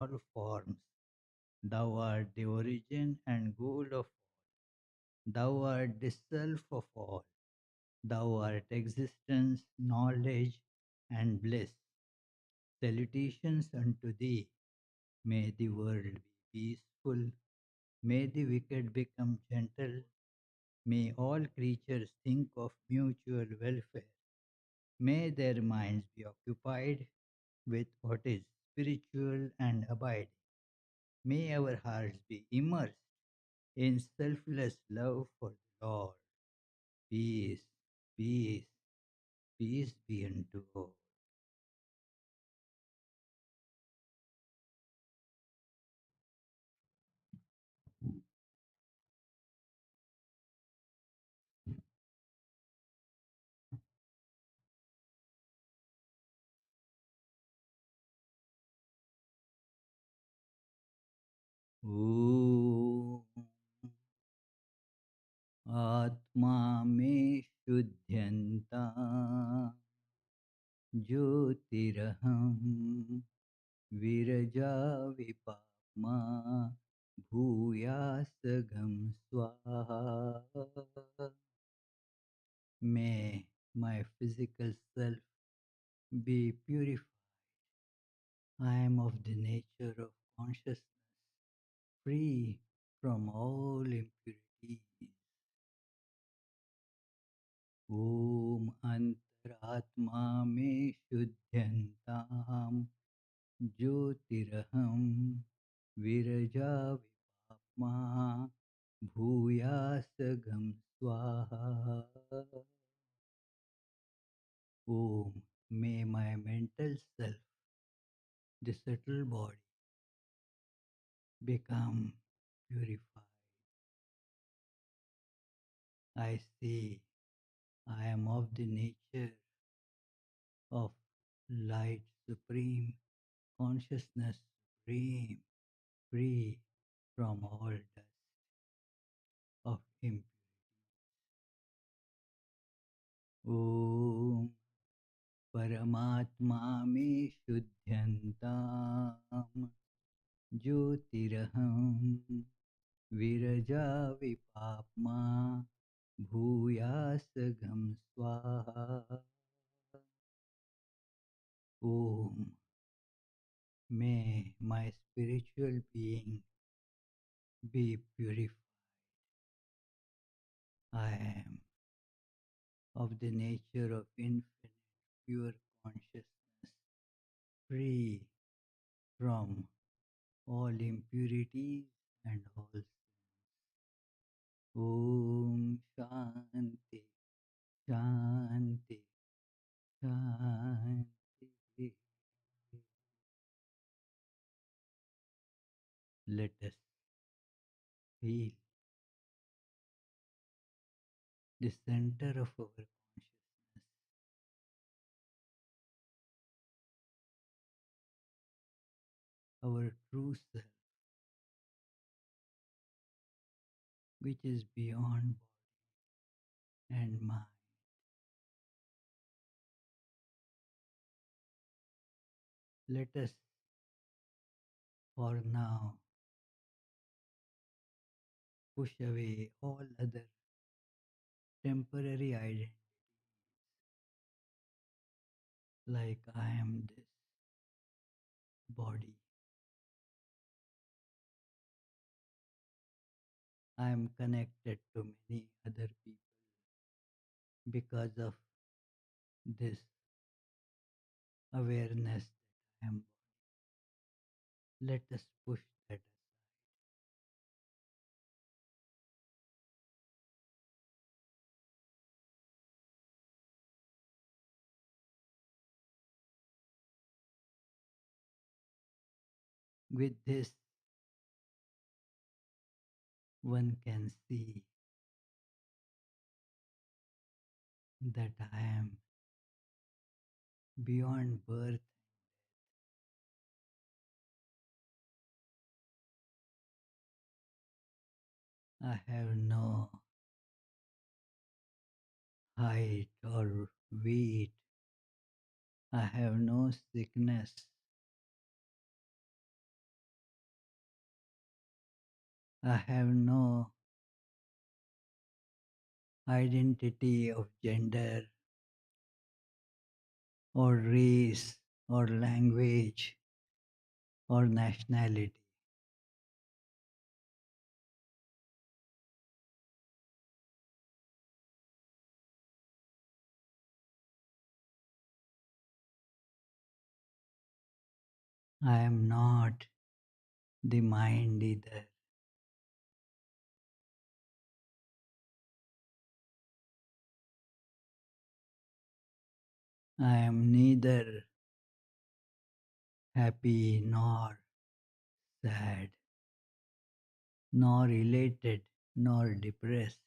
all forms. Thou art the origin and goal of all. Thou art the self of all. Thou art existence, knowledge, and bliss. Salutations unto thee. May the world be peaceful. May the wicked become gentle. May all creatures think of mutual welfare. May their minds be occupied with what is spiritual and abiding. May our hearts be immersed in selfless love for the Lord. Peace, peace, peace be unto all. ॐ आत्मा मे शुद्ध्यन्ता ज्योतिरहं विरजा विपाप्मा भूयासगं स्वाहा. May my physical self be purified. I am of the nature of consciousness, free from all impurities. Om Antaratma Me Shuddhantam Jyotiraham Viraja Vipapma Bhuyasagam Swaha. Om, may my mental self, the subtle body, become purified. I say I am of the nature of light supreme, consciousness supreme, free from all dust of impurity. Om Paramatma Me Shuddhantam Jyotiraham Viraja Vipapma Bhuyasagam Swaha. Om, may my spiritual being be purified. I am of the nature of infinite pure consciousness, free from all impurities and all sins. Om Shanti, Shanti, Shanti. Let us feel the center of our consciousness, our true self, which is beyond body and mind. Let us, for now, push away all other temporary identities like I am this body. I am connected to many other people because of this awareness that I am. Let us push that aside. With this, one can see that I am beyond birth. I have no height or weight. I have no sickness. I have no identity of gender or race or language or nationality. I am not the mind either. I am neither happy nor sad, nor elated nor depressed.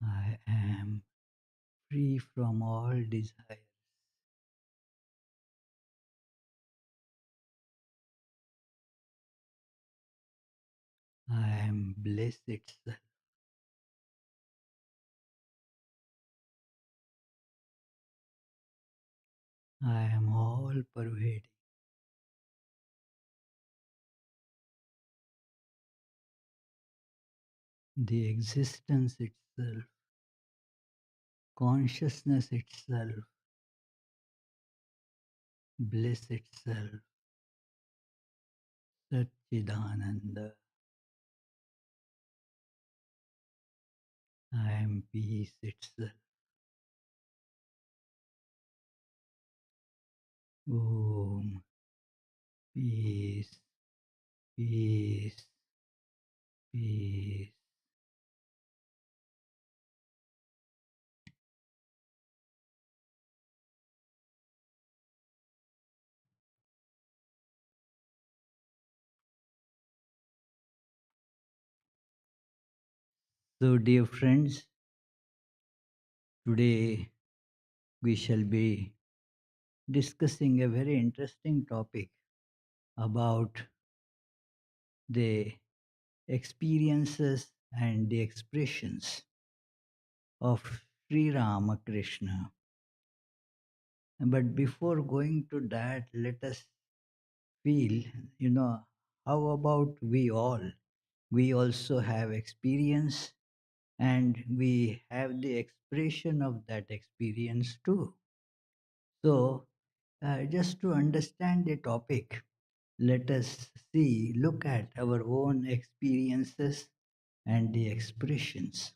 I am free from all desire. I am bliss itself. I am all pervading. The existence itself, consciousness itself, bliss itself, Satchidananda. I am peace itself. Om, peace, peace, peace. So, dear friends, today we shall be discussing a very interesting topic about the experiences and the expressions of Sri Ramakrishna. But before going to that, let us feel, how about we all? We also have experience and we have the expression of that experience too. So, just to understand the topic, let us look at our own experiences and the expressions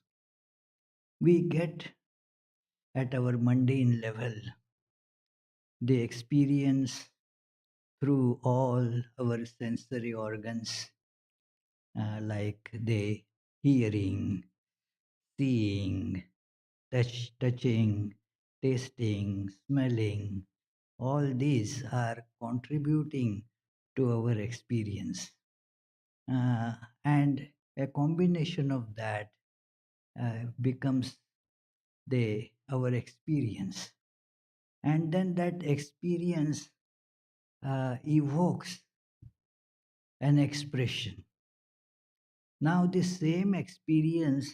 we get at our mundane level, the experience through all our sensory organs, like the hearing, seeing, touching, tasting, smelling. All these are contributing to our experience. Uh, and a combination of that becomes our experience. And then that experience evokes an expression. Now, this same experience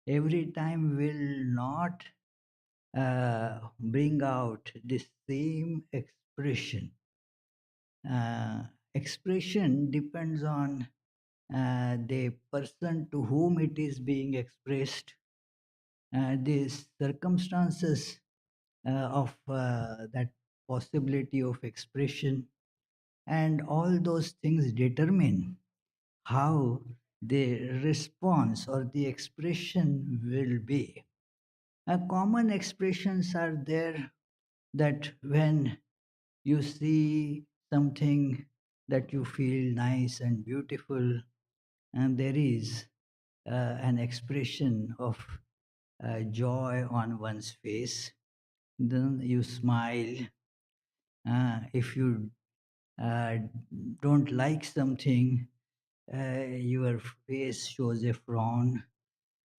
every time will not bring out the same expression. Expression depends on the person to whom it is being expressed, the circumstances of that possibility of expression, and all those things determine how the response or the expression will be. Common expressions are there that when you see something that you feel nice and beautiful, and there is an expression of joy on one's face, then you smile. If you uh, don't like something, your face shows a frown,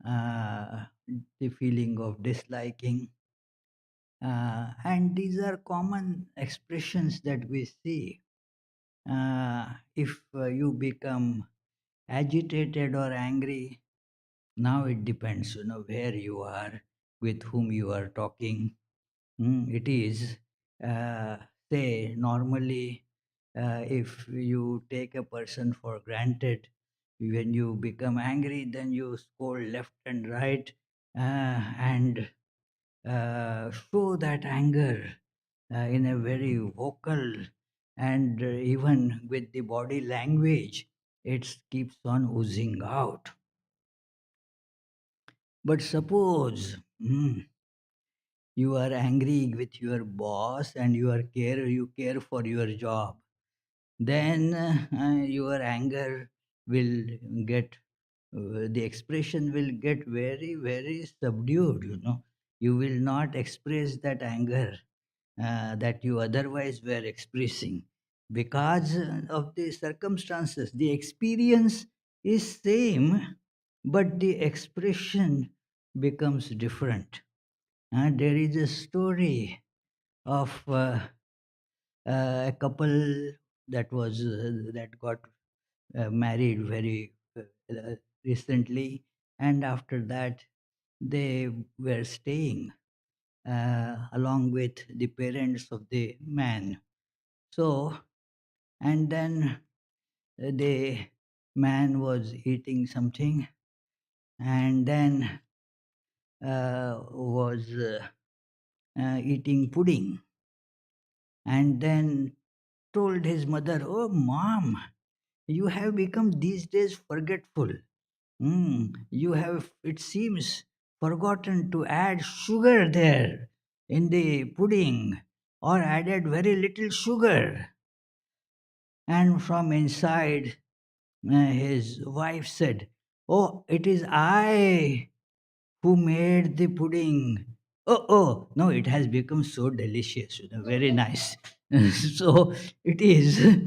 the feeling of disliking. And these are common expressions that we see. If you become agitated or angry. Now it depends, where you are, with whom you are talking. It is, uh, say, normally, if you take a person for granted, when you become angry, then you scold left and right, and show that anger in a very vocal, and even with the body language, it keeps on oozing out. But suppose you are angry with your boss and you care for your job, then your anger will get the expression will get very very subdued. You will not express that anger that you otherwise were expressing, because of the circumstances. The experience is same, but the expression becomes different. There is a story of a couple that got married very recently, and after that they were staying along with the parents of the man. So, and then the man was eating something, and then was eating pudding, and then told his mother, "Oh, mom, you have become these days forgetful. You have, it seems, forgotten to add sugar there in the pudding, or added very little sugar." And from inside, his wife said, "Oh, it is I who made the pudding. Oh, oh, no, it has become so delicious, very nice." So it is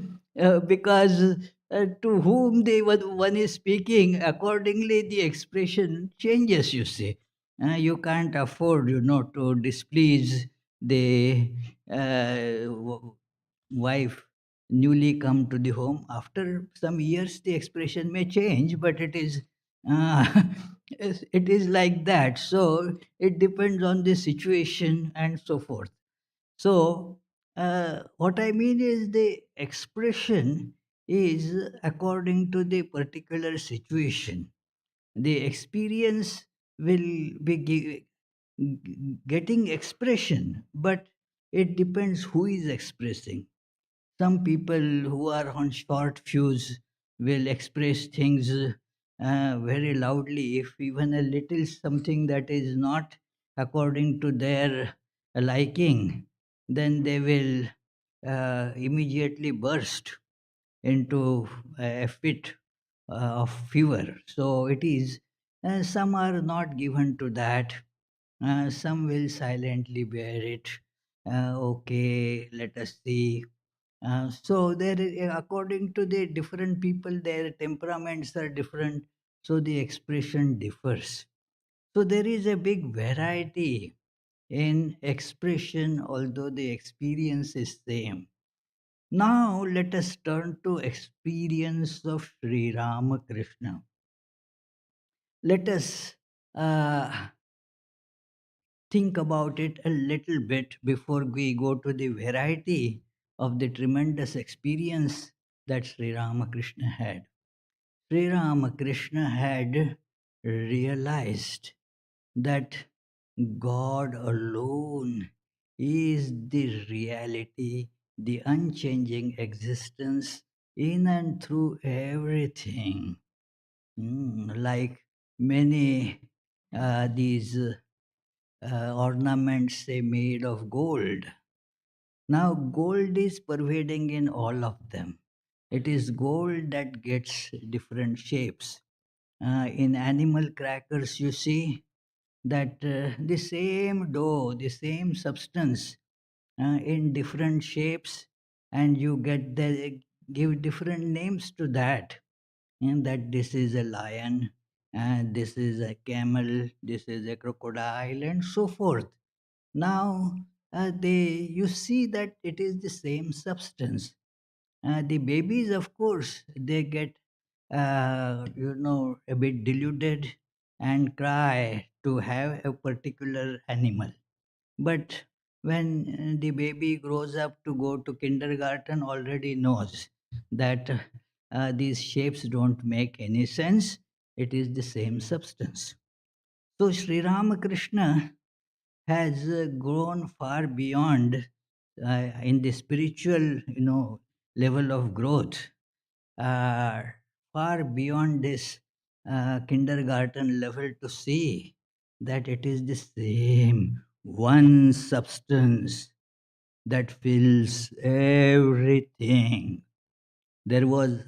because to whom one is speaking, accordingly the expression changes, you see. You can't afford, to displease the wife newly come to the home. After some years, the expression may change, but it is. It is like that. So it depends on the situation and so forth. So what I mean is the expression is according to the particular situation. The experience will be getting expression, but it depends who is expressing. Some people who are on short fuse will express things very loudly. If even a little something that is not according to their liking, then they will immediately burst into a fit of fever. So it is, some are not given to that. Some will silently bear it. Okay, let us see. So according to the different people, their temperaments are different, so the expression differs. So there is a big variety in expression, although the experience is same. Now let us turn to experience of Sri Ramakrishna. Let us uh, think about it a little bit before we go to the variety of the tremendous experience that Sri Ramakrishna had. Sri Ramakrishna had realized that God alone is the reality, the unchanging existence in and through everything. Like many these ornaments, say, made of gold. Now, gold is pervading in all of them. It is gold that gets different shapes. In animal crackers, you see that the same dough, the same substance in different shapes, and you get give different names to that. And that this is a lion, and this is a camel, this is a crocodile, and so forth. Now, you see that it is the same substance. The babies, of course, they get a bit deluded and cry to have a particular animal. But when the baby grows up to go to kindergarten, already knows that these shapes don't make any sense. It is the same substance. So Sri Ramakrishna has grown far beyond in the spiritual, level of growth, uh, far beyond this kindergarten level to see that it is the same one substance that fills everything. There was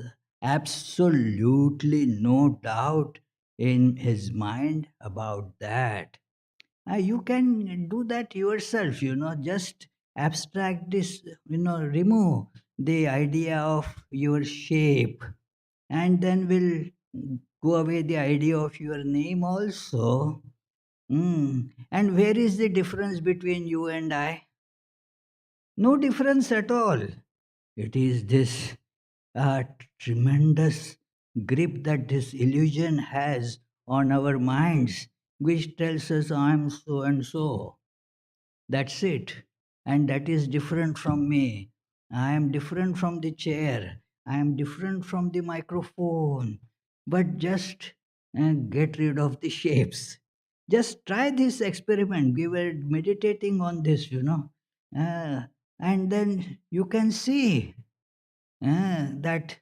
absolutely no doubt in his mind about that. You can do that yourself, just abstract this, remove the idea of your shape, and then will go away the idea of your name also. And where is the difference between you and I? No difference at all. It is this tremendous grip that this illusion has on our minds, which tells us I'm so and so. That's it. And that is different from me. I am different from the chair. I am different from the microphone. But just get rid of the shapes. Just try this experiment. We were meditating on this, and then you can see that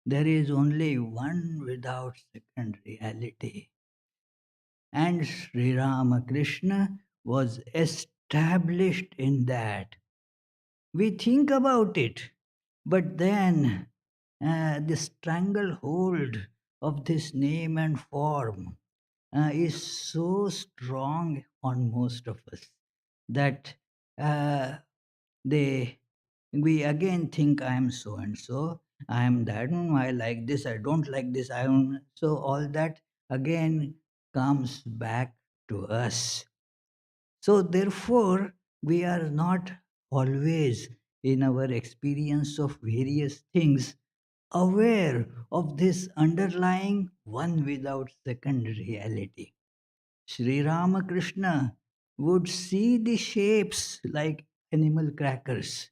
there is only one without second reality. And Sri Ramakrishna was established in that. We think about it, but then the stranglehold of this name and form is so strong on most of us that uh, they we again think I am so and so, I am that, I like this, I don't like this, I am so, all that again comes back to us. So therefore we are not always in our experience of various things aware of this underlying one without second reality. Sri Ramakrishna would see the shapes like animal crackers,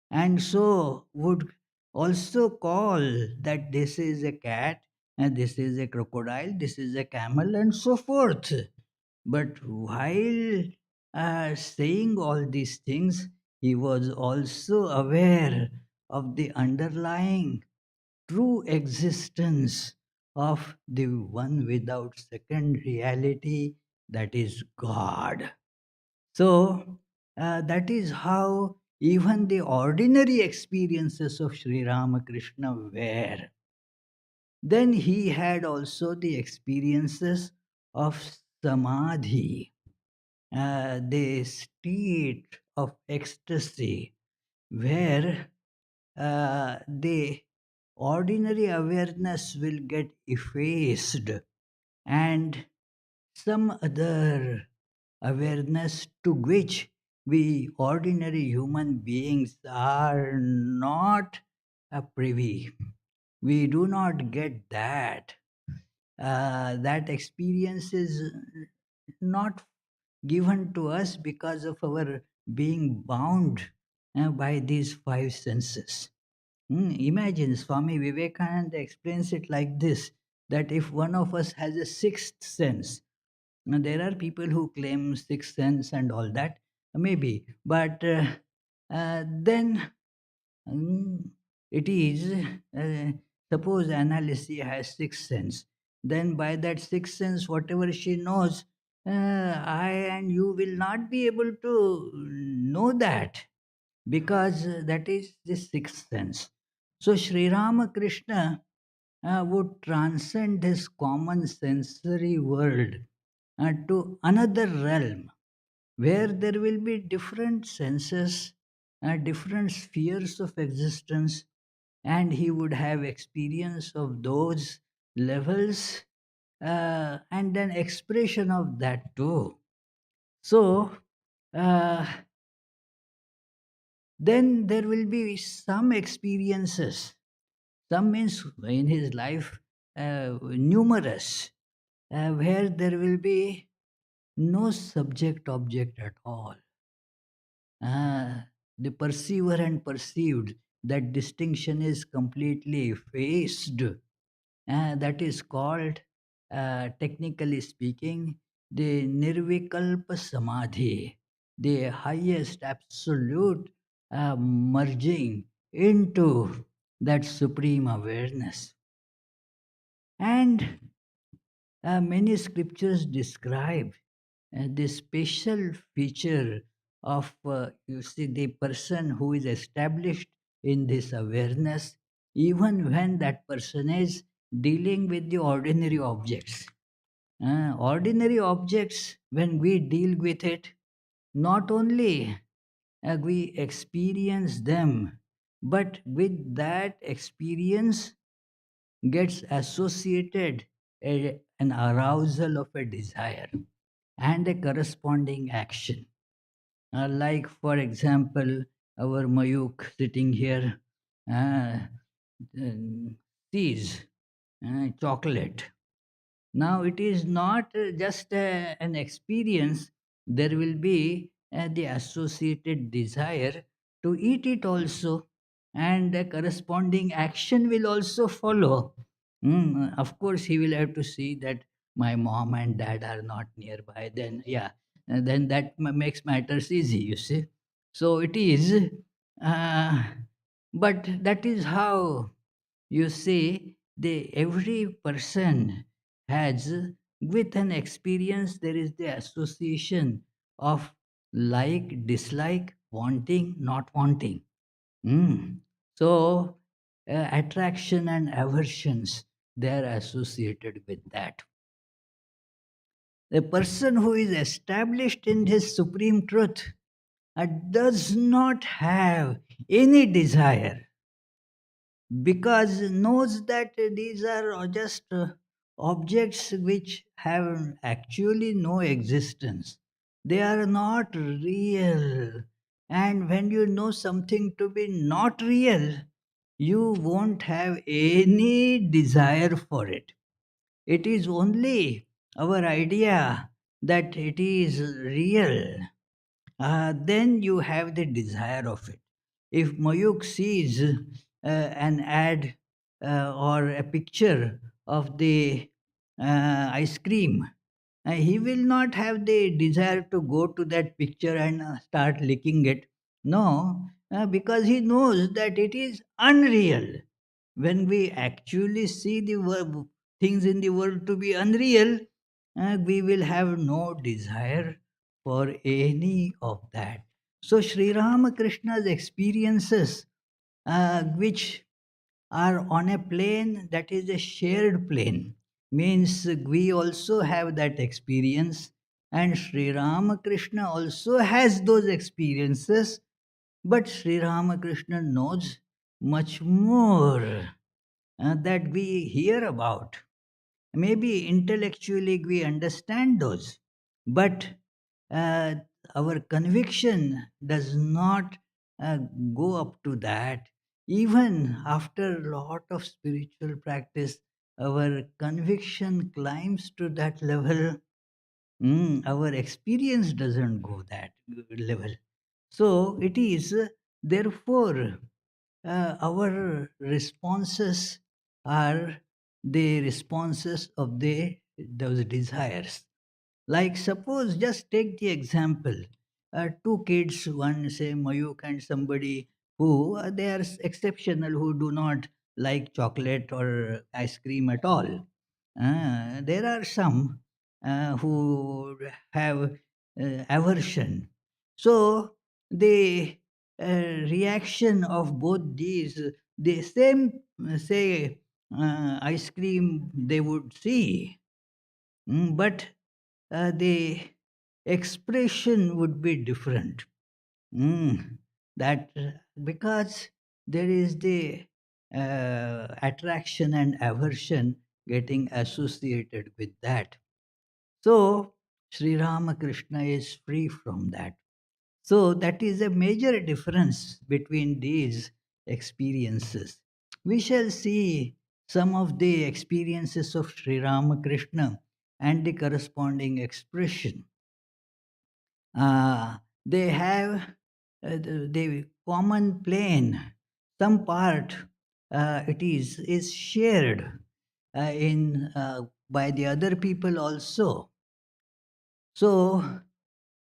and so would also call that this is a cat and this is a crocodile, this is a camel, and so forth. But while saying all these things, he was also aware of the underlying true existence of the one without second reality, that is God. So that is how even the ordinary experiences of Sri Ramakrishna were. Then he had also the experiences of samadhi, the state of ecstasy, where the ordinary awareness will get effaced and some other awareness to which we ordinary human beings are not privy. We do not get that. That experience is not given to us because of our being bound by these five senses. Imagine Swami Vivekananda explains it like this, that if one of us has a sixth sense, now there are people who claim sixth sense and all that, maybe, but then Mm, it is, suppose Analysia has sixth sense. Then by that sixth sense, whatever she knows, I and you will not be able to know that because that is the sixth sense. So Sri Ramakrishna would transcend this common sensory world to another realm where there will be different senses, different spheres of existence, and he would have experience of those levels and then expression of that too. So, uh, then there will be some experiences. Some means in his life numerous, where there will be no subject object at all. The perceiver and perceived, that distinction is completely effaced. That is called, technically speaking, the Nirvikalpa Samadhi, the highest absolute merging into that supreme awareness. And many scriptures describe this special feature of, you see, the person who is established in this awareness, even when that person is dealing with the ordinary objects. Ordinary objects, when we deal with it, not only we experience them, but with that experience gets associated an arousal of a desire and a corresponding action. Like, for example, our Mayuk sitting here uh, sees chocolate. Now, it is not just an experience, there will be the associated desire to eat it also, and a corresponding action will also follow. Of course, he will have to see that my mom and dad are not nearby, then, yeah, then that makes matters easy, you see. So it is, uh, but that is how, you see, every person has, with an experience, there is the association of like, dislike, wanting, not wanting. Mm. So, attraction and aversions, they are associated with that. A person who is established in his supreme truth does not have any desire, because knows that these are just objects which have actually no existence. They are not real. And when you know something to be not real, you won't have any desire for it. It is only our idea that it is real, then you have the desire of it. If Mayuk sees an ad or a picture of the ice cream, he will not have the desire to go to that picture and start licking it. No, because he knows that it is unreal. When we actually see the things in the world to be unreal, we will have no desire for any of that. So, Sri Ramakrishna's experiences, which are on a plane that is a shared plane, means we also have that experience, and Sri Ramakrishna also has those experiences, but Sri Ramakrishna knows much more that we hear about. Maybe intellectually we understand those, but uh, our conviction does not uh, go up to that. Even after a lot of spiritual practice, our conviction climbs to that level. Our experience doesn't go that level. So it is, therefore, our responses are the responses of those desires. Like, suppose, just take the example, two kids, one say Mayuk and somebody who, they are exceptional, who do not like chocolate or ice cream at all. There are some who have aversion. So the reaction of both these, the same, say, ice cream they would see, but the expression would be different. That because there is the attraction and aversion getting associated with that. So Sri Ramakrishna is free from that. So that is a major difference between these experiences. we shall see some of the experiences of Sri Ramakrishna and the corresponding expression. They have the common plane. Some part it is shared in by the other people also. So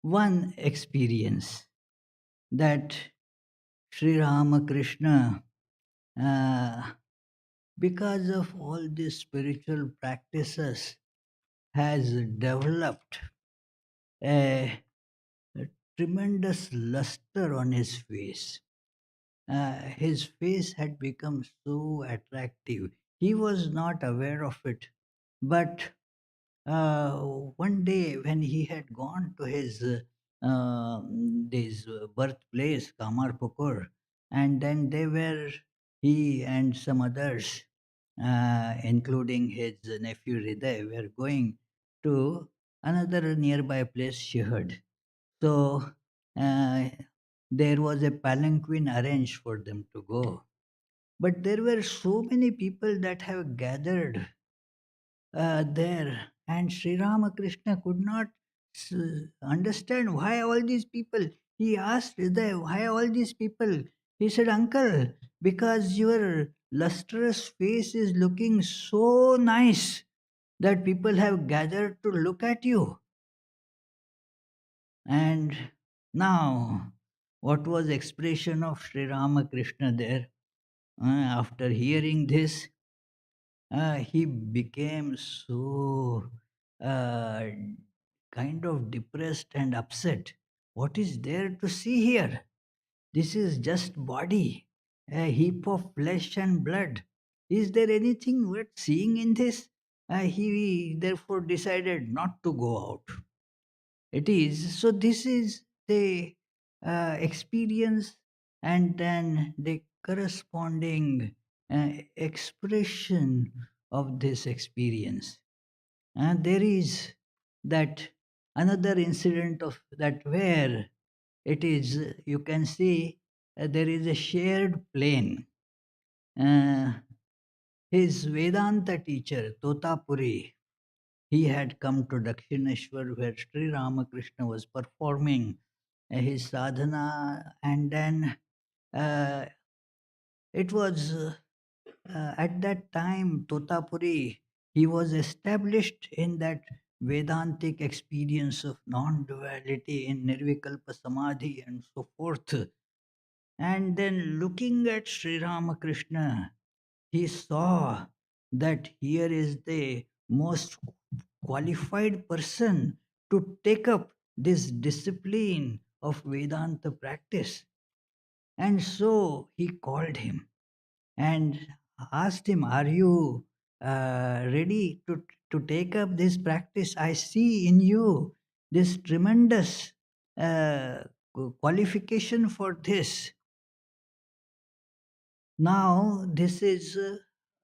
one experience that Sri Ramakrishna, uh, because of all these spiritual practices, has developed a, a tremendous luster on his face. His face had become so attractive. He was not aware of it. But one day, when he had gone to his birthplace, Kamarpukur, and then he and some others, including his nephew Hriday, were going to another nearby place, Shihad. So uh, there was a palanquin arranged for them to go. But there were so many people that have gathered there, and Sri Ramakrishna could not s- understand why all these people. He asked Hriday, why all these people? He said, Uncle, because your lustrous face is looking so nice that people have gathered to look at you. And now, what was expression of Sri Ramakrishna there? After hearing this, he became so uh, kind of depressed and upset. What is there to see here? This is just body, a heap of flesh and blood. Is there anything worth seeing in this? He therefore decided not to go out. It is so. This is the experience, and then the corresponding expression of this experience. And there is that another incident of that where it is, you can see there is a shared plane. Uh, his Vedanta teacher, Totapuri, he had come to Dakshineshwar where Sri Ramakrishna was performing his sadhana, and then uh, it was at that time Totapuri, he was established in that Vedantic experience of non duality in Nirvikalpa Samadhi and so forth. And then looking at Sri Ramakrishna, he saw that here is the most qualified person to take up this discipline of Vedanta practice. And so he called him and asked him, are you ready to take up this practice? I see in you this tremendous qualification for this. Now, this is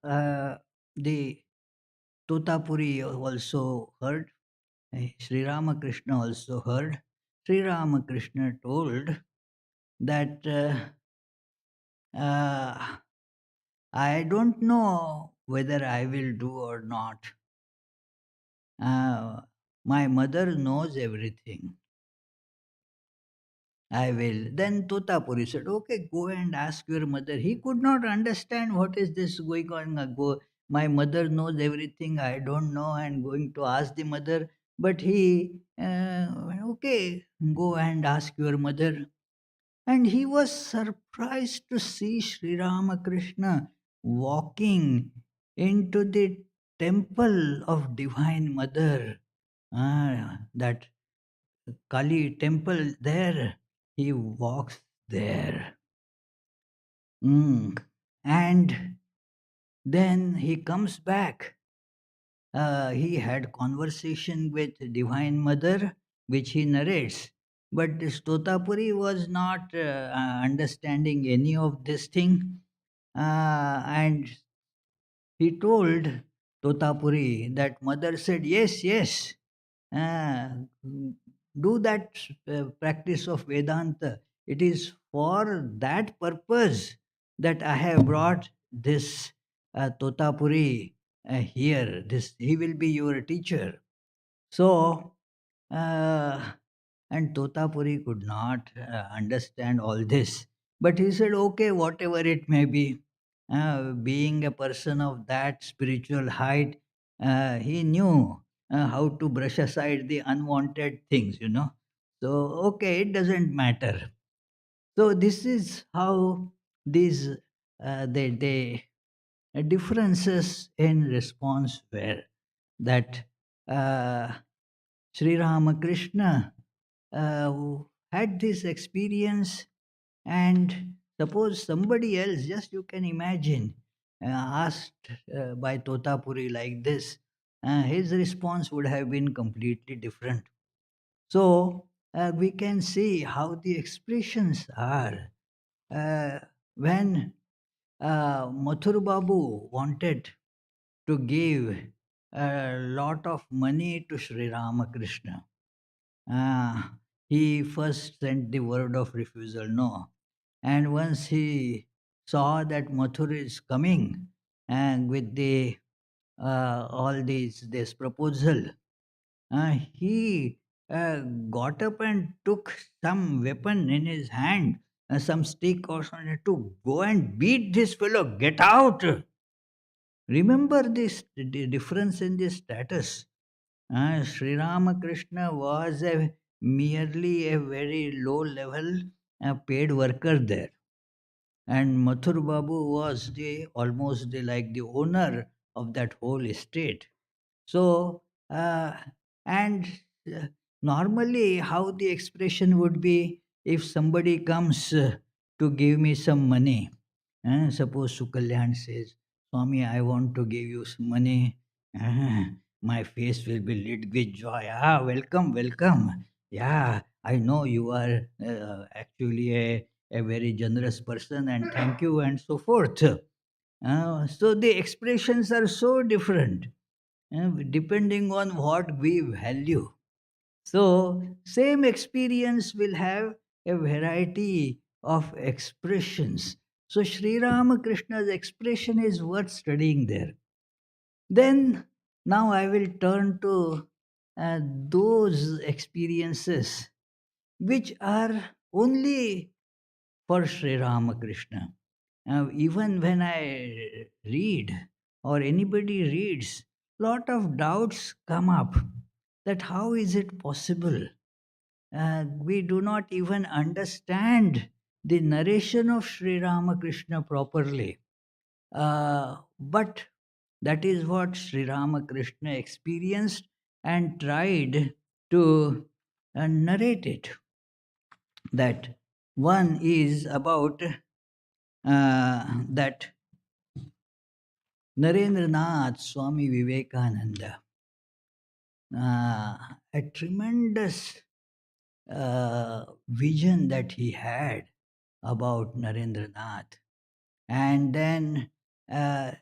the Totapuri also heard, Sri Ramakrishna also heard. Sri Ramakrishna told that uh, I don't know whether I will do or not. My mother knows everything. I will. Then Totapuri said, okay, go and ask your mother. He could not understand what is this going on. Go, my mother knows everything. I don't know, and going to ask the mother. But he, okay, go and ask your mother. And he was surprised to see Sri Ramakrishna walking into the temple of Divine Mother. That Kali temple there, he walks there. And then he comes back. He had conversation with Divine Mother, which he narrates. But this Totapuri was not understanding any of this thing. And he told Totapuri that mother said, yes, yes, uh, do that practice of Vedanta. It is for that purpose that I have brought this Totapuri here. This he will be your teacher. So, uh, and Totapuri could not understand all this. But he said, okay, whatever it may be, being a person of that spiritual height, he knew how to brush aside the unwanted things. So, okay, it doesn't matter. So, this is how these they differences in response were that uh, Sri Ramakrishna who had this experience, and suppose somebody else, just you can imagine, asked by Totapuri like this, his response would have been completely different. So we can see how the expressions are. When Mathur Babu wanted to give a lot of money to Sri Ramakrishna, Ah, he first sent the word of refusal, no. And once he saw that Mathur is coming and with the all this proposal, he got up and took some weapon in his hand, some stick or something, to go and beat this fellow. Get out! Remember this the difference in the status. Sri Ramakrishna was merely a very low level paid worker there, and Mathur Babu was the almost like the owner of that whole estate. So, and uh, normally, how the expression would be if somebody comes to give me some money. Suppose Sukalyan says, Swami, I want to give you some money. My face will be lit with joy. Ah, welcome, welcome. Yeah, I know you are actually a very generous person, and thank you, and so forth. So the expressions are so different depending on what we value. So, same experience will have a variety of expressions. So, Sri Ramakrishna's expression is worth studying there. Then, now I will turn to those experiences which are only for Sri Ramakrishna. Even when I read or anybody reads, lot of doubts come up that how is it possible? We do not even understand the narration of Sri Ramakrishna properly. But that is what Sri Ramakrishna experienced and tried to narrate it. That one is about that Narendranath Swami Vivekananda, a tremendous vision that he had about Narendranath. And then uh,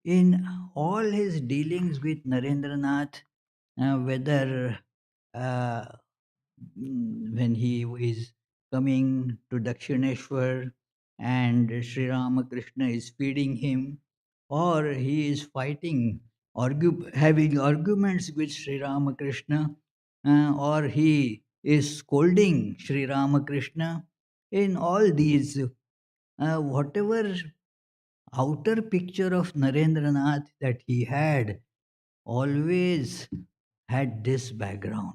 in all his dealings with Narendranath, whether uh, when he is coming to Dakshineshwar and Sri Ramakrishna is feeding him, or he is fighting, having arguments with Sri Ramakrishna, or he is scolding Sri Ramakrishna. In all these, whatever outer picture of Narendranath that he had, always had this background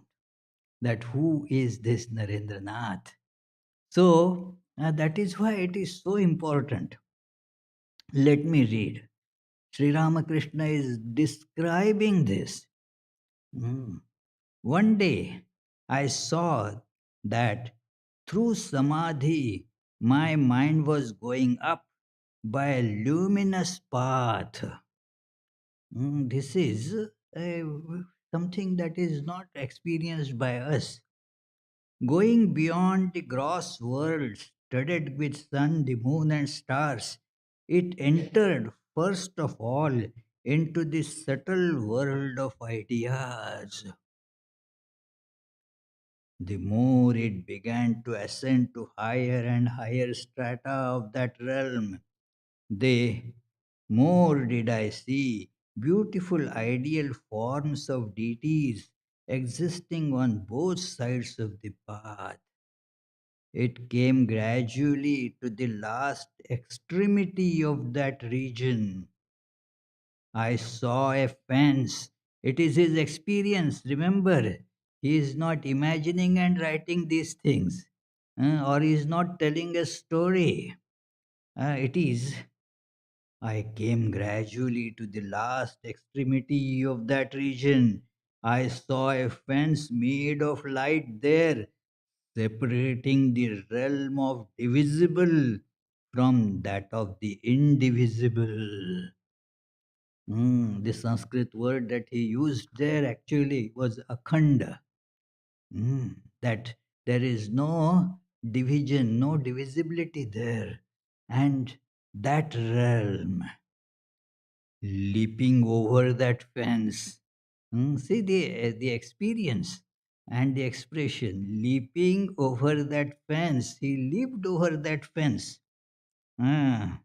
that who is this Narendranath? So that is why it is so important. Let me read. Sri Ramakrishna is describing this. Mm. One day I saw that through samadhi my mind was going up by a luminous path. This is something that is not experienced by us. Going beyond the gross world studded with sun, the moon, and stars, it entered first of all into the subtle world of ideas. The more it began to ascend to higher and higher strata of that realm, They more did I see beautiful ideal forms of deities existing on both sides of the path. It came gradually to the last extremity of that region. I saw a fence. It is his experience. Remember, he is not imagining and writing these things, or he is not telling a story. It is. I came gradually to the last extremity of that region. I saw a fence made of light there, separating the realm of divisible from that of the indivisible. The Sanskrit word that he used there actually was akhanda. That there is no division, no divisibility there. And that realm, leaping over that fence. See the experience and the expression, leaping over that fence. He leaped over that fence. Ah,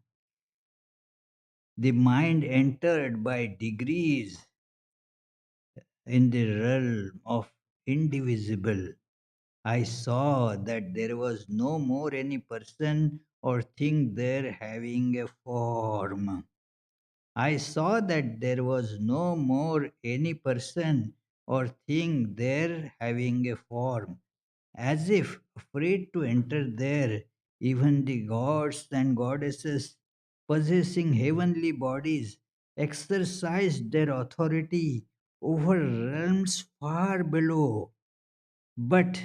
the mind entered by degrees in the realm of indivisible. I saw that there was no more any person or thing there having a form. I saw that there was no more any person or thing there having a form. As if afraid to enter there, even the gods and goddesses possessing heavenly bodies exercised their authority over realms far below. But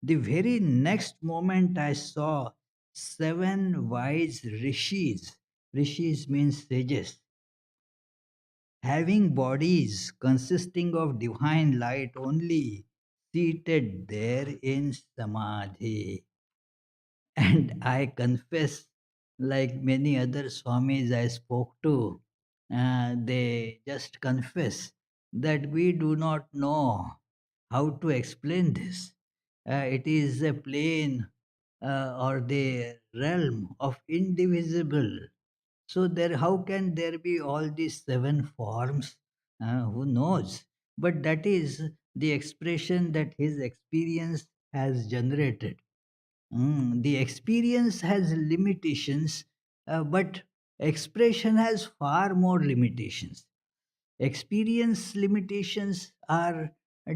the very next moment I saw seven wise rishis. Rishis means sages, having bodies consisting of divine light only, seated there in samadhi. And I confess, like many other Swamis I spoke to, they just confess that we do not know how to explain this. It is a plane or the realm of indivisible. So there, how can there be all these seven forms? Who knows? But that is the expression that his experience has generated. The experience has limitations, but expression has far more limitations. Experience limitations are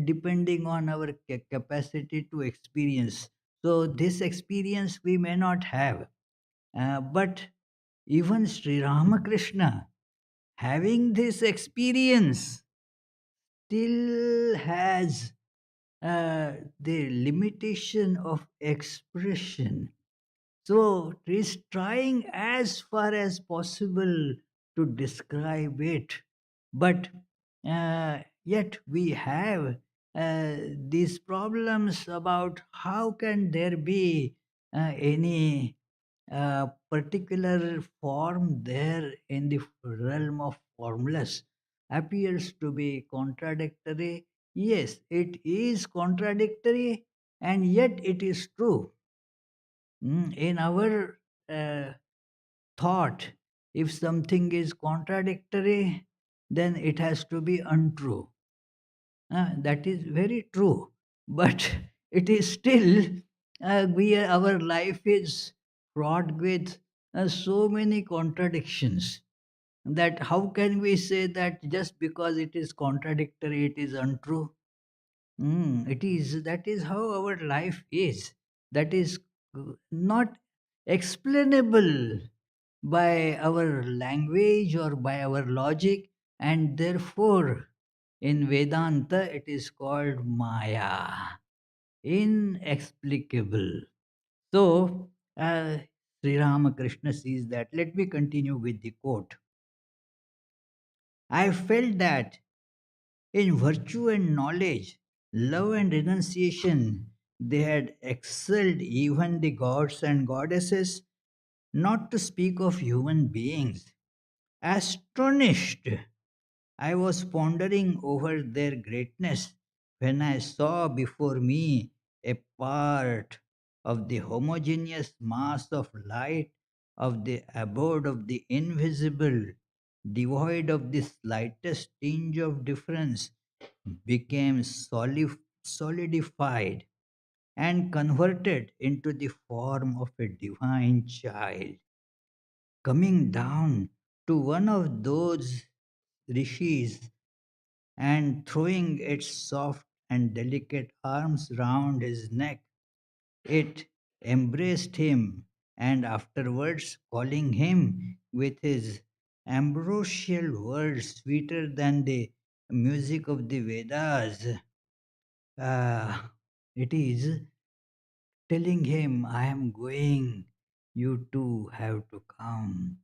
depending on our capacity to experience. So, this experience we may not have, but even Sri Ramakrishna, having this experience, still has the limitation of expression. So he's trying as far as possible to describe it, but yet we have these problems about how can there be any particular form there in the realm of formless appears to be contradictory. Yes, it is contradictory, and yet it is true. In our uh, thought, if something is contradictory, then it has to be untrue. That is very true. But it is still, our life is fraught with so many contradictions that how can we say that just because it is contradictory, it is untrue? It is, that is how our life is. That is not explainable by our language or by our logic, and therefore, in Vedanta, it is called Maya, inexplicable. So, Sri Ramakrishna sees that. Let me continue with the quote. I felt that in virtue and knowledge, love and renunciation, they had excelled even the gods and goddesses, not to speak of human beings. Astonished, I was pondering over their greatness when I saw before me a part of the homogeneous mass of light of the abode of the invisible, devoid of the slightest tinge of difference, became solidified and converted into the form of a divine child, coming down to one of those rishis and throwing its soft and delicate arms round his neck. It embraced him, and afterwards, calling him with his ambrosial words sweeter than the music of the Vedas, uh, it is telling him, I am going, you too have to come.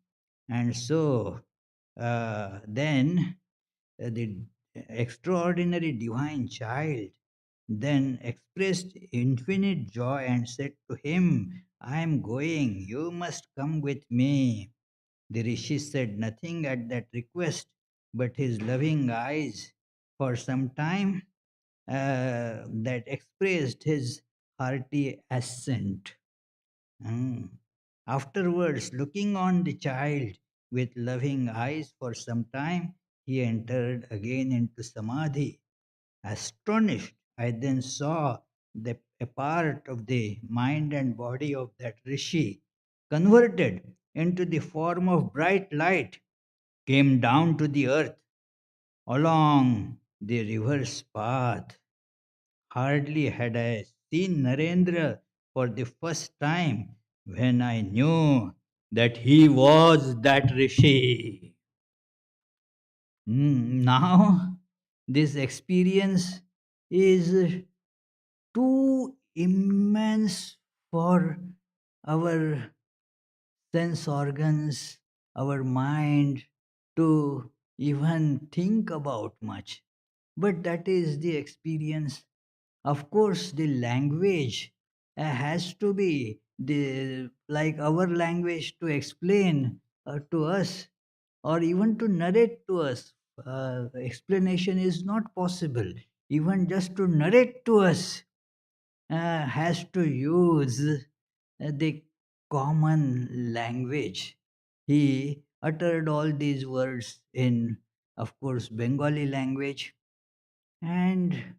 And so, then the extraordinary divine child then expressed infinite joy and said to him, I am going, you must come with me. The rishi said nothing at that request, but his loving eyes for some time that expressed his hearty assent. Mm. Afterwards, looking on the child with loving eyes for some time, he entered again into samadhi. Astonished, I then saw a part of the mind and body of that rishi converted into the form of bright light came down to the earth along the river's path. Hardly had I seen Narendra for the first time when I knew that he was that rishi. Now, this experience is too immense for our sense organs, our mind to even think about much. But that is the experience. Of course, the language has to be the like our language to explain to us or even to narrate to us. Explanation is not possible. Even just to narrate to us has to use the common language. He uttered all these words in, of course, Bengali language, and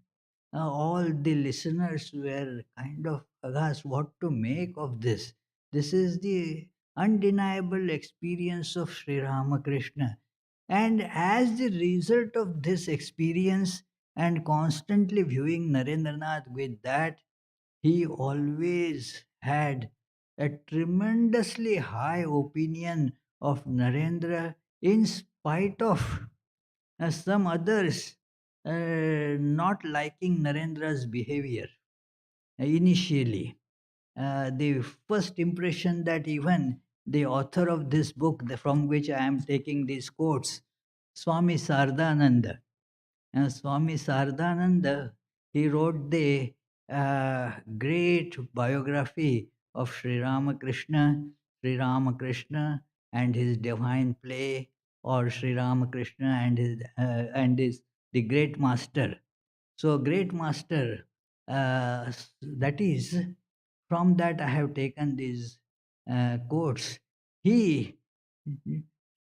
all the listeners were kind of aghast what to make of this. This is the undeniable experience of Sri Ramakrishna. And as the result of this experience and constantly viewing Narendranath with that, he always had a tremendously high opinion of Narendra in spite of some others not liking Narendra's behavior initially. The first impression that even the author of this book, from which I am taking these quotes, Swami Sardananda, Swami Sardananda, he wrote the great biography of Sri Ramakrishna and his divine play, or Sri Ramakrishna and his the great master. So great master, that is from that I have taken these quotes. He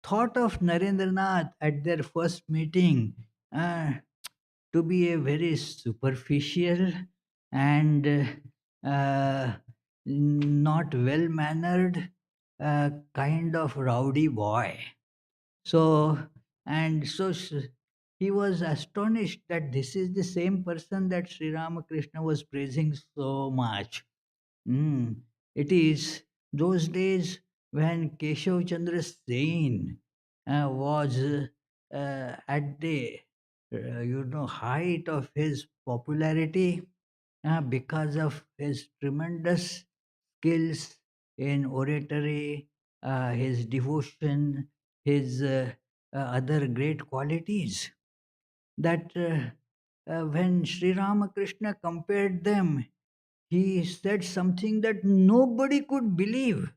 thought of Narendranath at their first meeting uh, to be a very superficial and not well mannered kind of rowdy boy. So, and so he was astonished that this is the same person that Sri Ramakrishna was praising so much. Mm. It is those days when Keshav Chandra Sen was at the height of his popularity because of his tremendous skills in oratory, his devotion, his other great qualities. That when Sri Ramakrishna compared them, he said something that nobody could believe.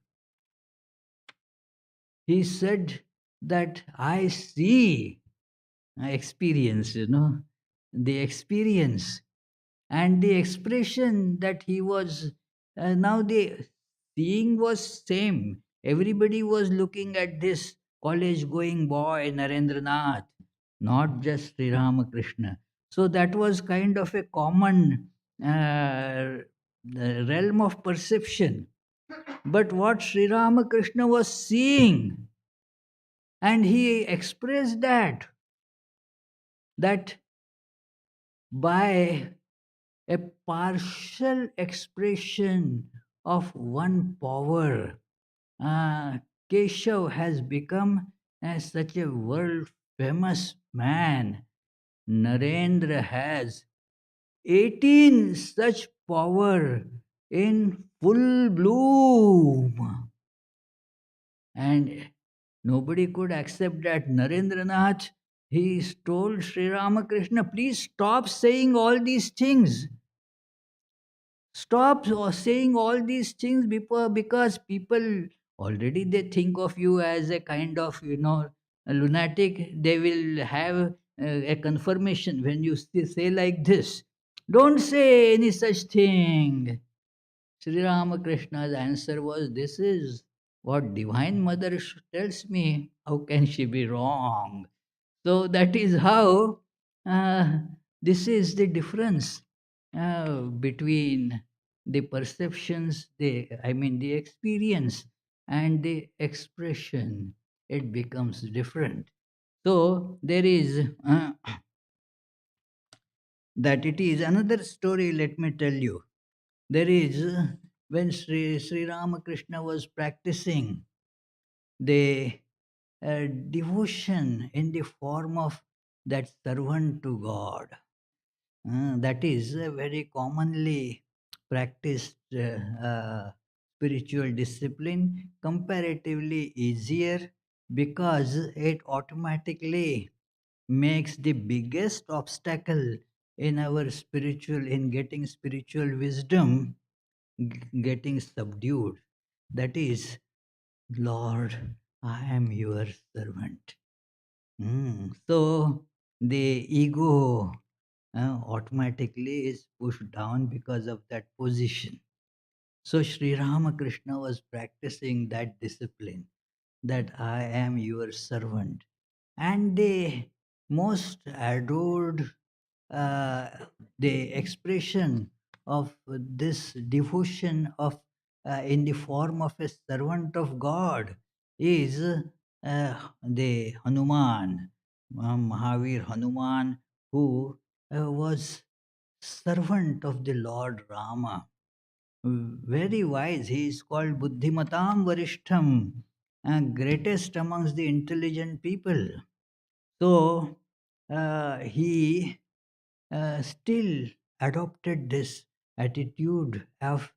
He said that I see experience, the experience and the expression that he was now the seeing was same, Everybody was looking at this college going boy, Narendranath, not just Sri Ramakrishna. So that was kind of a common realm of perception. But what Sri Ramakrishna was seeing, and he expressed that by a partial expression of one power, uh, Keshav has become as such a world famous man. Narendra has 18 such power in full bloom. And nobody could accept that. Narendranath, he told Sri Ramakrishna, please stop saying all these things. Stop saying all these things because people already they think of you as a kind of, a lunatic. They will have a confirmation when you say like this. Don't say any such thing. Sri Ramakrishna's answer was, this is what Divine Mother tells me. How can she be wrong? So that is how uh, this is the difference between the perceptions, the experience and the expression. It becomes different. So there is that it is another story, let me tell you. There is when Sri Ramakrishna was practicing the devotion in the form of that servant to God. That is a very commonly practiced spiritual discipline, comparatively easier because it automatically makes the biggest obstacle in our spiritual, in getting spiritual wisdom, getting subdued. That is, Lord, I am your servant. So the ego automatically is pushed down because of that position. So Sri Ramakrishna was practicing that discipline, that I am your servant. And the most adored, uh, the expression of this devotion of in the form of a servant of God is the Hanuman, Mahavir Hanuman, who was servant of the Lord Rama. Very wise. He is called Buddhimatam Varishtham, greatest amongst the intelligent people. So he still adopted this attitude of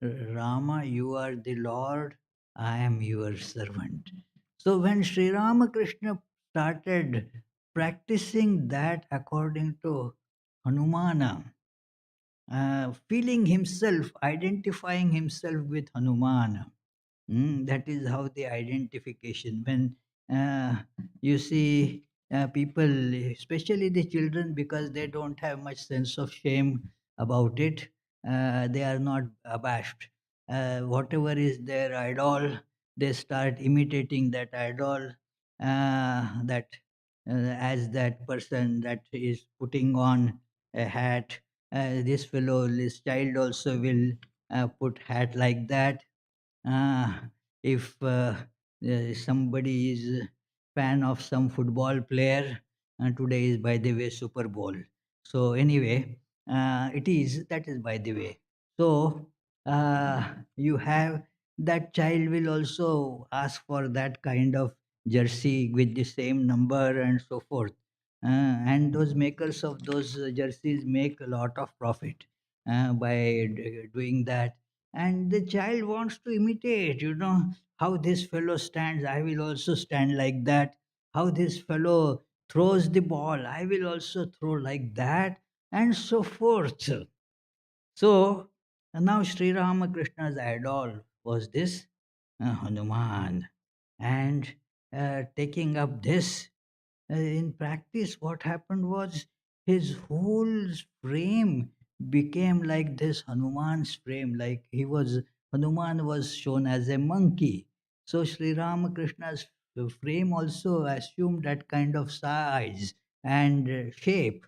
Rama, you are the Lord, I am your servant. So when Sri Ramakrishna started practicing that according to Hanumana, feeling himself, identifying himself with Hanuman. That is how the identification. When you see people, especially the children, because they don't have much sense of shame about it, they are not abashed. Whatever is their idol, they start imitating that idol. That as that person that is putting on a hat, this fellow, this child also will put hat like that. If somebody is fan of some football player, today is by the way Super Bowl. So anyway, it is that is by the way. So you have that child will also ask for that kind of jersey with the same number and so forth. And those makers of those jerseys make a lot of profit by doing that, and the child wants to imitate, how this fellow stands, I will also stand like that. How this fellow throws the ball, I will also throw like that, and so forth. So now Sri Ramakrishna's idol was this Hanuman, and taking up this in practice, what happened was his whole frame became like this Hanuman's frame. Like Hanuman was shown as a monkey. So Sri Ramakrishna's frame also assumed that kind of size and shape.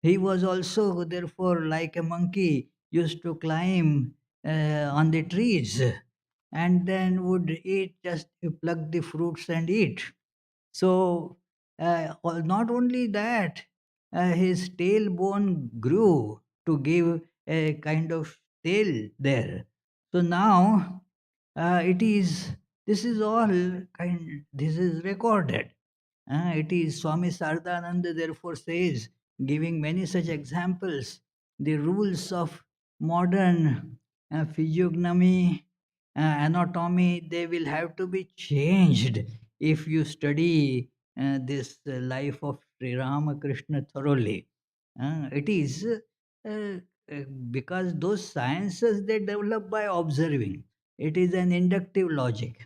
He was also, therefore, like a monkey, used to climb on the trees and then would eat, just pluck the fruits and eat. So, not only that, his tailbone grew to give a kind of tail there. So now it is, this is all this is recorded. It is Swami Sardananda therefore says, giving many such examples, the rules of modern physiognomy, anatomy, they will have to be changed if you study this life of Sri Ramakrishna thoroughly. It is because those sciences they develop by observing. It is an inductive logic.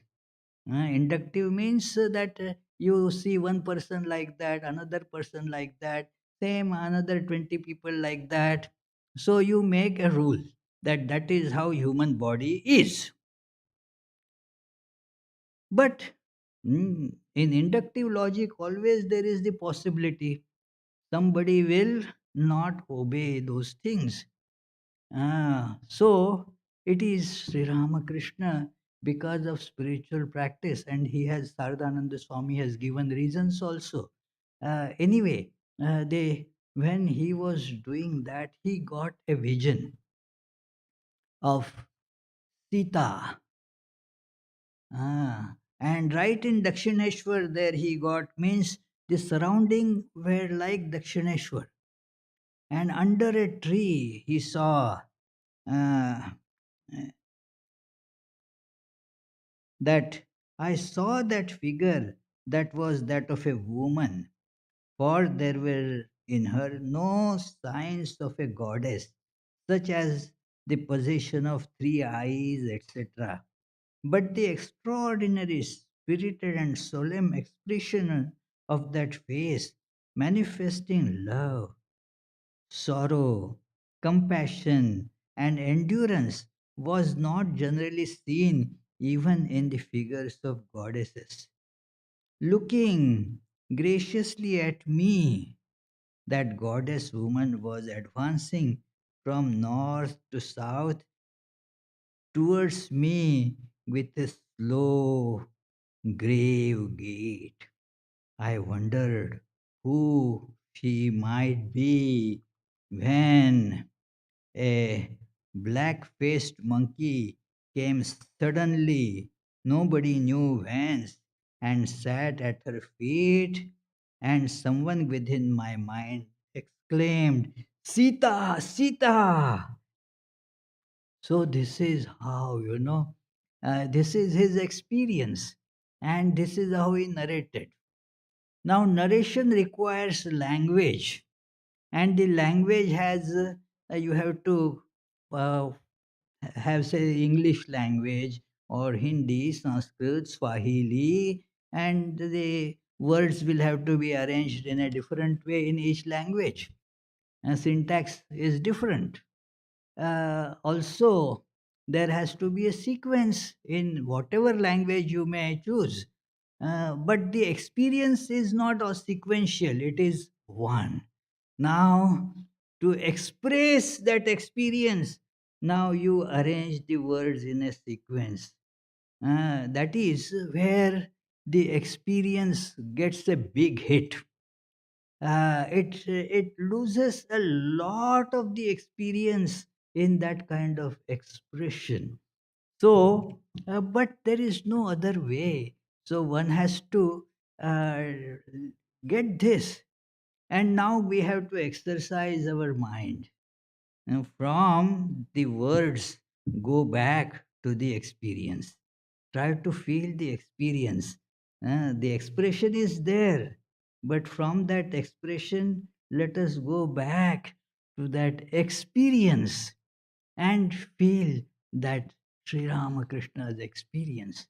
Inductive means that you see one person like that, another person like that, same another 20 people like that. So you make a rule that that is how human body is. But in inductive logic, always there is the possibility somebody will not obey those things. So it is Sri Ramakrishna because of spiritual practice, and he has Sardananda Swami has given reasons also. Anyway, they when he was doing that, he got a vision of Sita. And right in Dakshineshwar, there he got means the surrounding were like Dakshineshwar, and under a tree he saw uh, that I saw that figure that was that of a woman, for there were in her no signs of a goddess, such as the possession of three eyes, etc. But the extraordinary spirited and solemn expression of that face, manifesting love, sorrow, compassion, and endurance, was not generally seen even in the figures of goddesses. Looking graciously at me, that goddess woman was advancing from north to south towards me with a slow, grave gait. I wondered who she might be when a black faced monkey came suddenly, nobody knew whence, and sat at her feet, and someone within my mind exclaimed, Sita, Sita! So, this is how, this is his experience, and this is how he narrated. Now, narration requires language, and the language has, you have to uh, have, say, English language or Hindi, Sanskrit, Swahili, and the words will have to be arranged in a different way in each language. And syntax is different. Also, there has to be a sequence in whatever language you may choose. But the experience is not a sequential, it is one. Now, to express that experience, now you arrange the words in a sequence. That is where the experience gets a big hit. It loses a lot of the experience in that kind of expression. So, but there is no other way. So one has to uh, get this, and now we have to exercise our mind. And from the words, go back to the experience. Try to feel the experience. The expression is there, but from that expression, let us go back to that experience and feel that Sri Ramakrishna's experience.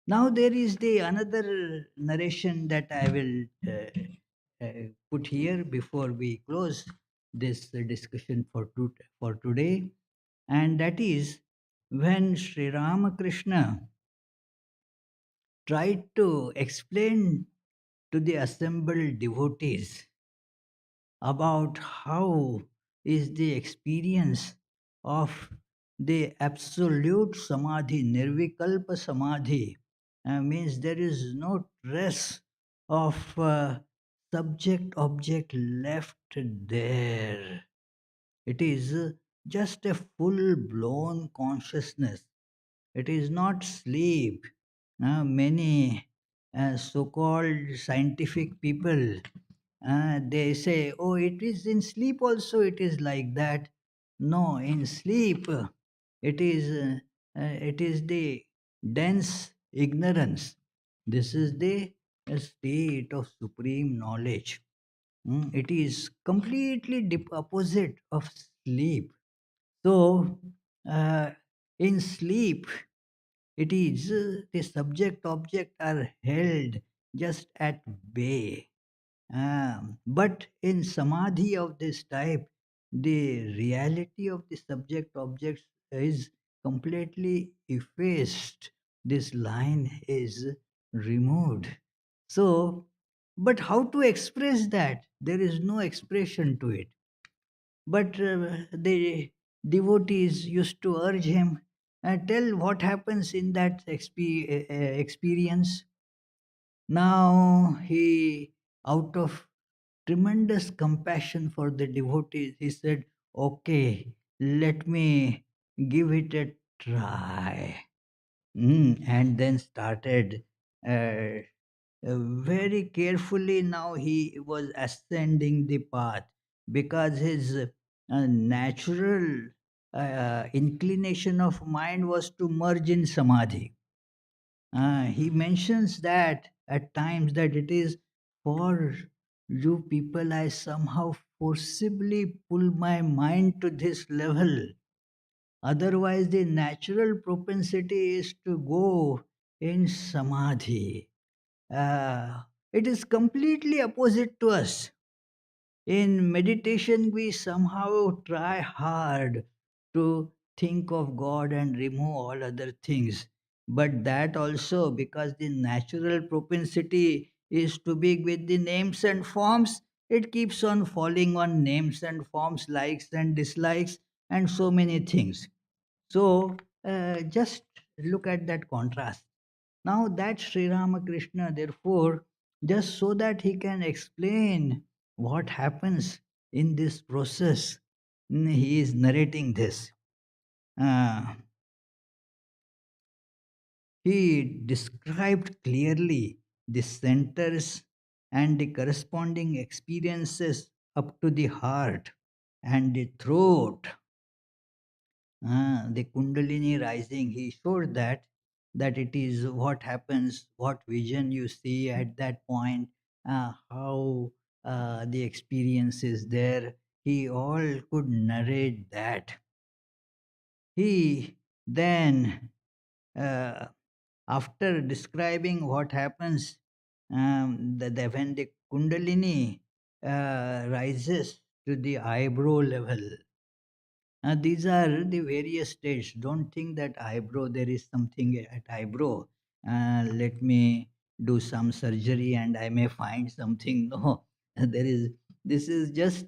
Now there is the another narration that I will put here before we close this discussion for today, and that is when Sri Ramakrishna tried to explain to the assembled devotees about how is the experience of the absolute samadhi, nirvikalpa samadhi, means there is no trace of subject object left there. It is just a full blown consciousness. It is not sleep. Many so called scientific people, they say, oh, it is in sleep also, it is like that. No, in sleep, it is the dense ignorance. This is the state of supreme knowledge. It is completely opposite of sleep. So, uh, in sleep, it is the subject object are held just at bay. But in samadhi of this type, the reality of the subject object is completely effaced. This line is removed. So, but how to express that? There is no expression to it. But the devotees used to urge him, tell what happens in that experience. Now he, out of tremendous compassion for the devotees, he said, okay, let me give it a try. And then started very carefully. Now he was ascending the path because his natural inclination of mind was to merge in samadhi. He mentions that at times that it is for you people I somehow forcibly pull my mind to this level. Otherwise, the natural propensity is to go in samadhi. It is completely opposite to us. In meditation, we somehow try hard to think of God and remove all other things. But that also, because the natural propensity is to be with the names and forms, it keeps on falling on names and forms, likes and dislikes, and so many things. So, just look at that contrast. Now, that Sri Ramakrishna, therefore, just so that he can explain what happens in this process, he is narrating this. Uh, he described clearly the centers and the corresponding experiences up to the heart and the throat. The Kundalini rising, he showed that it is what happens, what vision you see at that point, how the experience is there. He all could narrate that. He then, uh, after describing what happens, when the Kundalini rises to the eyebrow level. These are the various states. Don't think that eyebrow, there is something at eyebrow. Let me do some surgery and I may find something. No, there is, this is just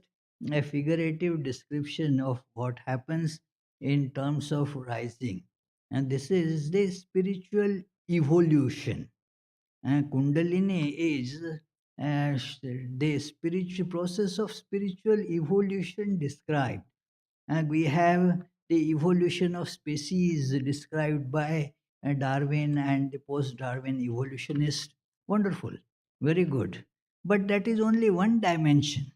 a figurative description of what happens in terms of rising. And this is the spiritual evolution. Kundalini is the spiritual process of spiritual evolution described. And we have the evolution of species described by Darwin and the post Darwin evolutionist. Wonderful, very good. But that is only one dimension.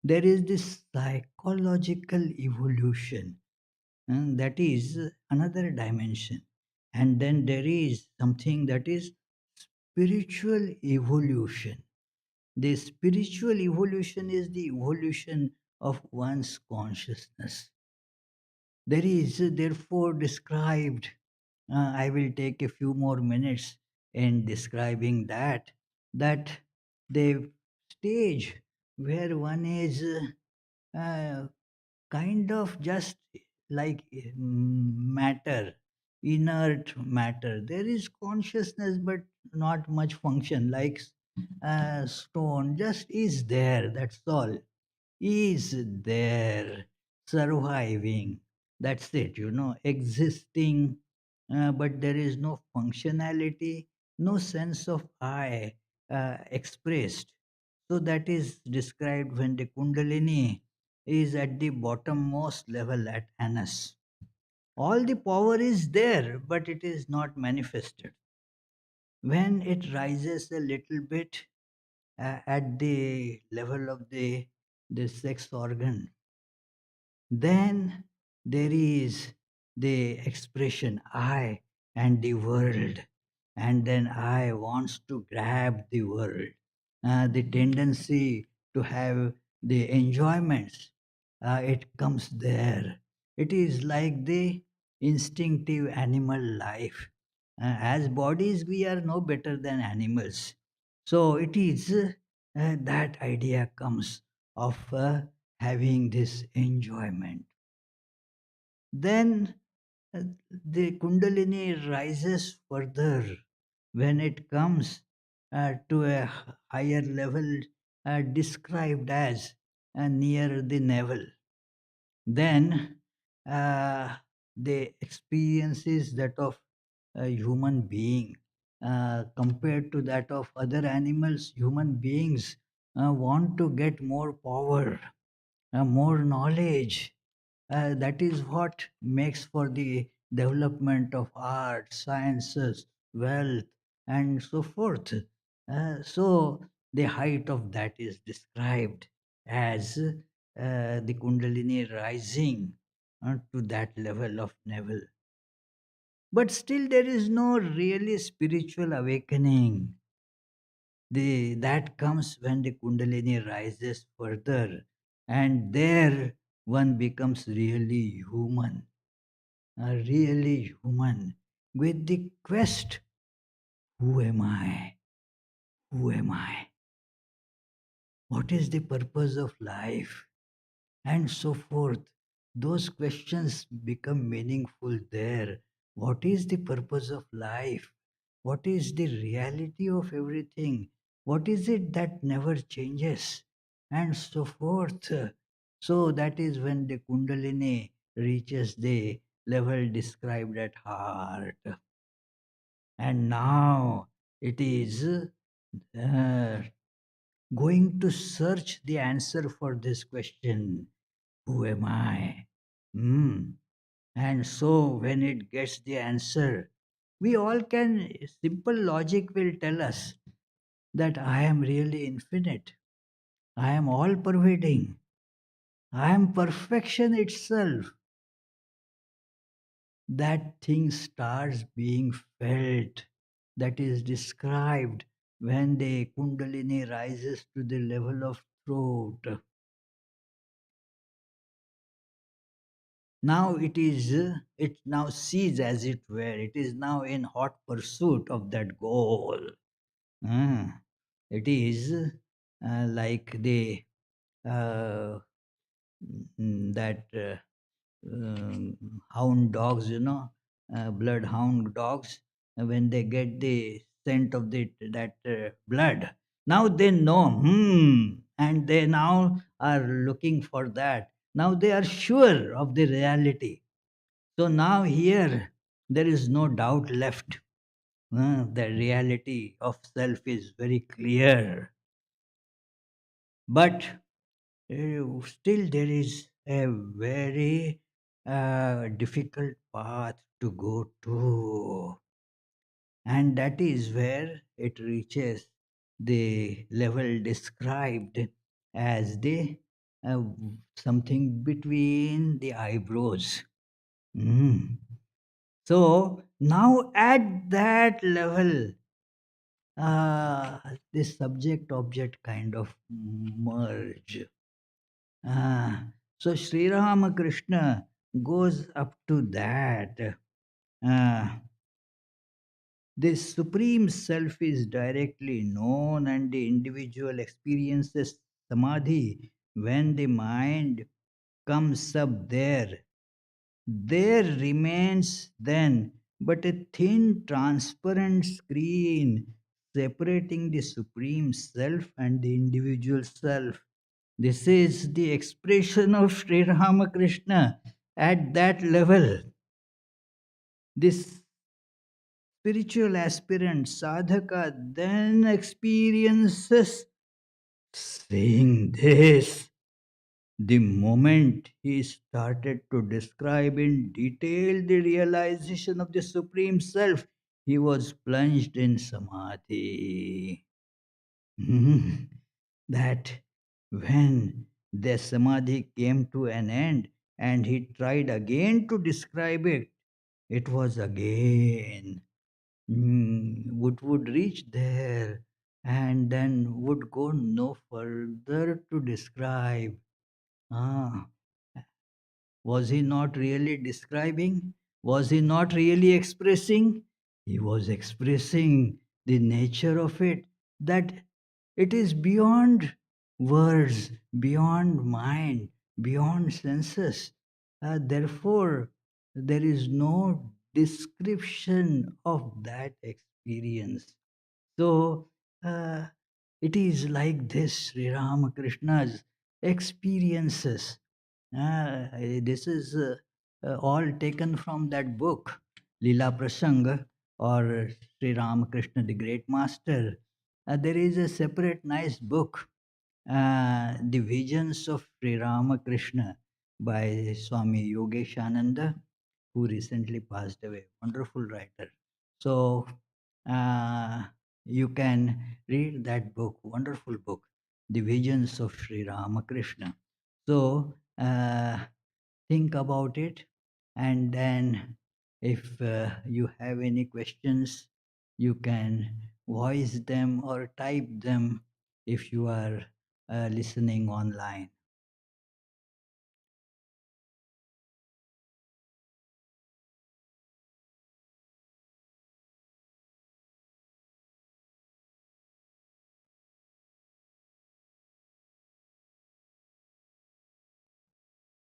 There is this psychological evolution, and that is another dimension. And then there is something that is spiritual evolution. The spiritual evolution is the evolution of one's consciousness. There is therefore described, I will take a few more minutes in describing that the stage where one is kind of just like matter, inert matter. There is consciousness, but not much function, like stone, just is there, that's all. Is there, surviving. That's it, existing, but there is no functionality, no sense of I expressed. So that is described when the Kundalini is at the bottommost level at Anus. All the power is there, but it is not manifested. When it rises a little bit at the level of the sex organ, then there is the expression I and the world, and then I wants to grab the world. The tendency to have the enjoyments, it comes there. It is like the instinctive animal life. As bodies, we are no better than animals. So it is that idea comes of having this enjoyment. Then uh, the Kundalini rises further when it comes to a higher level described as near the navel. Then the experiences that of a human being compared to that of other animals, human beings want to get more power, more knowledge. That is what makes for the development of art, sciences, wealth, and so forth. So the height of that is described as the Kundalini rising to that level of navel. But still, there is no really spiritual awakening. That comes when the Kundalini rises further, and there one becomes really human, really human, with the quest, who am I? Who am I? What is the purpose of life? And so forth. Those questions become meaningful there. What is the purpose of life? What is the reality of everything? What is it that never changes? And so forth. So that is when the Kundalini reaches the level described at heart. And now it is going to search the answer for this question, who am I? Hmm. And so when it gets the answer, we all can, simple logic will tell us that I am really infinite. I am all pervading. I am perfection itself. That thing starts being felt, that is described when the Kundalini rises to the level of throat. Now it now sees, as it were, it is now in hot pursuit of that goal. Ah, it is like the uh, that hound dogs, bloodhound dogs, when they get the scent of that blood, now they know, and they now are looking for that. Now they are sure of the reality. So now here there is no doubt left. The reality of self is very clear. But still there is a very difficult path to go to. And that is where it reaches the level described as the uh, something between the eyebrows. Mm. So now at that level, this subject object kind of merge. Ah, so Sri Ramakrishna goes up to that. Ah, this supreme self is directly known, and the individual experiences samadhi when the mind comes up there. There remains then but a thin, transparent screen separating the Supreme Self and the individual self. This is the expression of Sri Ramakrishna at that level. This spiritual aspirant, sadhaka, then experiences saying this. The moment he started to describe in detail the realization of the Supreme Self, he was plunged in samadhi. Mhm. That when the samadhi came to an end and he tried again to describe it, it was again would reach there and then would go no further to describe. Ah, was he not really describing? Was he not really expressing? He was expressing the nature of it, that it is beyond words, beyond mind, beyond senses. Therefore, there is no description of that experience. So, uh, it is like this Sri Ramakrishna's experiences. This is all taken from that book, Lila Prasanga, or Sri Ramakrishna, the Great Master. There is a separate nice book, The Visions of Sri Ramakrishna by Swami Yogeshananda, who recently passed away. Wonderful writer. So, uh, you can read that book, wonderful book, The Visions of Sri Ramakrishna. So, think about it, and then if you have any questions, you can voice them or type them if you are listening online.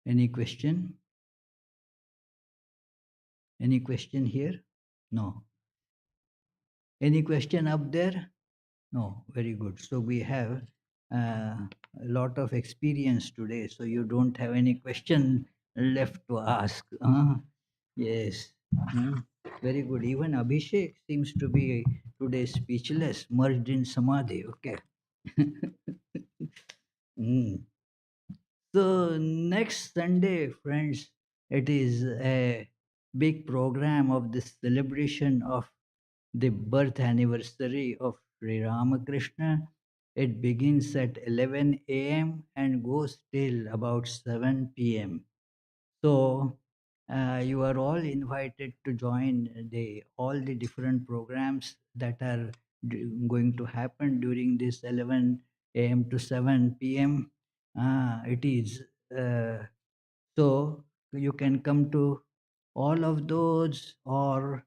Any question? Any question here? No. Any question up there? No. Very good. So we have a lot of experience today, so you don't have any question left to ask. Yes. Very good. Even Abhishek seems to be today speechless, merged in samadhi. Okay. Mm. So next Sunday, friends, it is a big program of the celebration of the birth anniversary of Sri Ramakrishna. It begins at 11 a.m. and goes till about 7 p.m. So you are all invited to join the all the different programs that are going to happen during this 11 a.m. to 7 p.m. It is so you can come to all of those or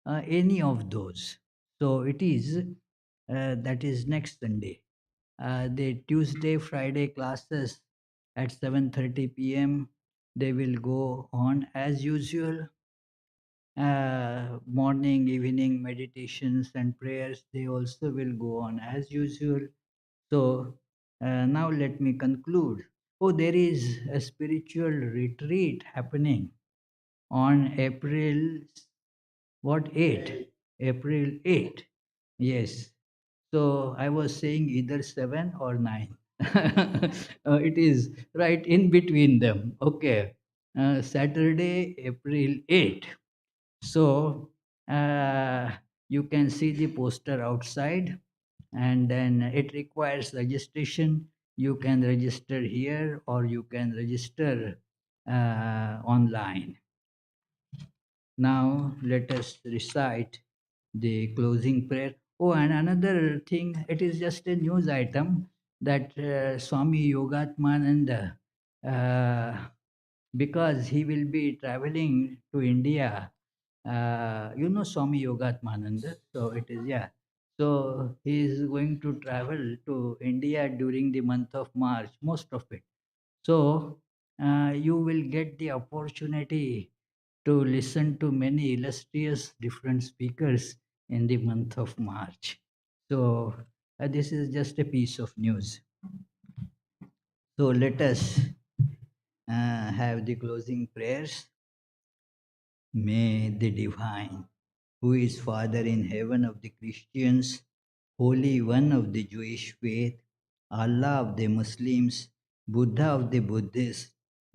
any of those. So it is that is next Sunday. The Tuesday, Friday classes at 7:30 p.m. They will go on as usual. Morning, evening meditations and prayers, they also will go on as usual. So now let me conclude. Oh, there is a spiritual retreat happening on April what 8? April 8. Yes. So I was saying either 7 or 9. It is right in between them. Okay. Saturday, April 8. So you can see the poster outside, and then it requires registration. You can register here or you can register online. Now let us recite the closing prayer. Oh, and another thing, it is just a news item that Swami Yogatmananda, because he will be traveling to India. You know Swami Yogatmananda, so it is, yeah. So he is going to travel to India during the month of March, most of it. So you will get the opportunity to listen to many illustrious different speakers in the month of March. So, this is just a piece of news. So, let us have the closing prayers. May the Divine, who is Father in heaven of the Christians, Holy One of the Jewish faith, Allah of the Muslims, Buddha of the Buddhists,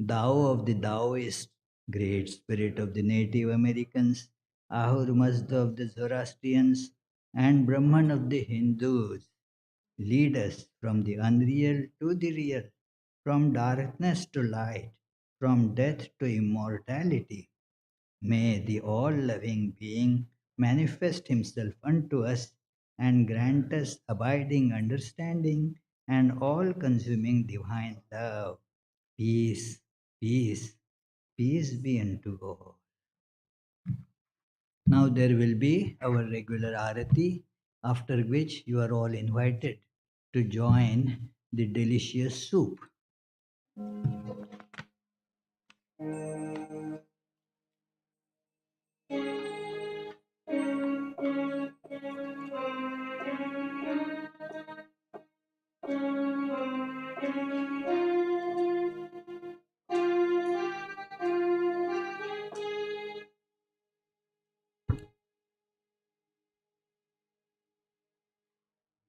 Tao of the Taoists, Great Spirit of the Native Americans, Ahur Mazda of the Zoroastrians, and Brahman of the Hindus lead us from the unreal to the real, from darkness to light, from death to immortality. May the all loving being manifest himself unto us and grant us abiding understanding and all consuming divine love. Peace, peace, peace be unto all. Now there will be our regular arati, after which you are all invited to join the delicious soup.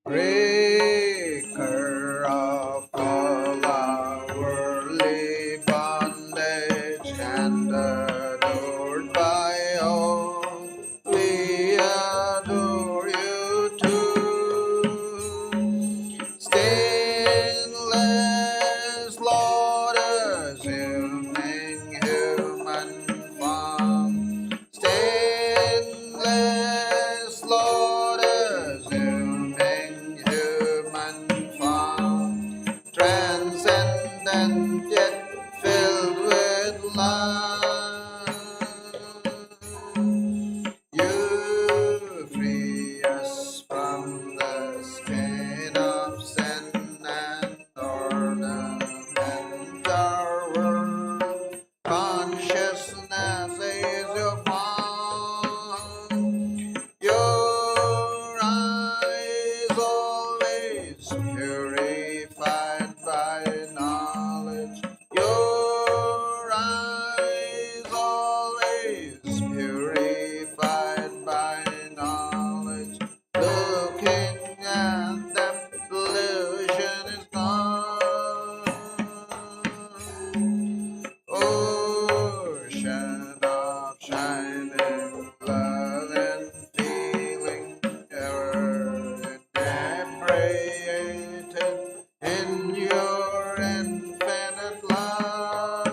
Breaker of all our worldly bondage and adored by all, we adore you too. Stainless Lord, assuming human form. Stainless Lord, assuming human form. Transcendent yet filled with love. You free us from the stain of sin and ornament our world. Consciousness is your form. Your eyes always purified by knowledge. Your eyes always purified by knowledge. Looking at them, illusion is gone. Ocean of shining love and feeling, ever inebriated in your infinite love.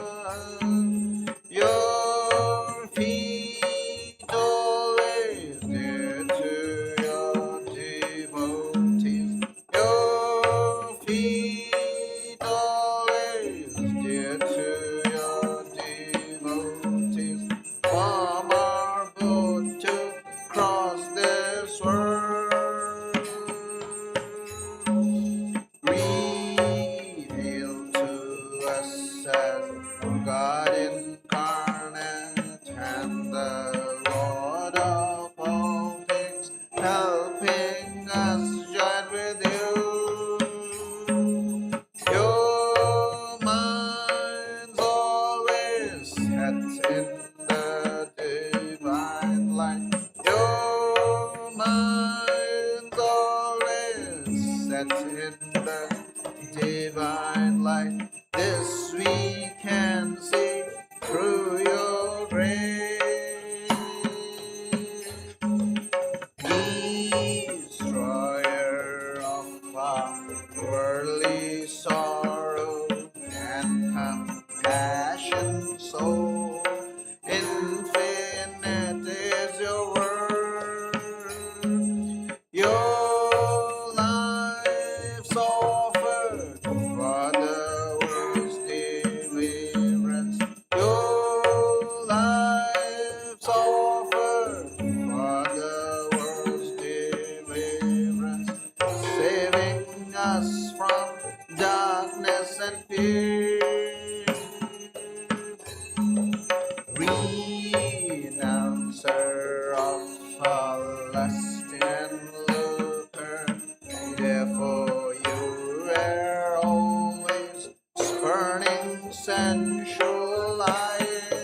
Your feet always dear to your devotees. Your feet always dear to your devotees. From our boat to cross this world, reveal to us as God incarnate and the Lord of all things, helping us join with you. Your mind's always set in the divine light. Your mind's always set in the divine light. This we can see through your grace. Destroyer of our worldly sorrow and compassion so infinite is your word. Your life's offered for the world's deliverance. Your life's offered for the world's deliverance, saving us from darkness and fear. Breathe burning sensual life.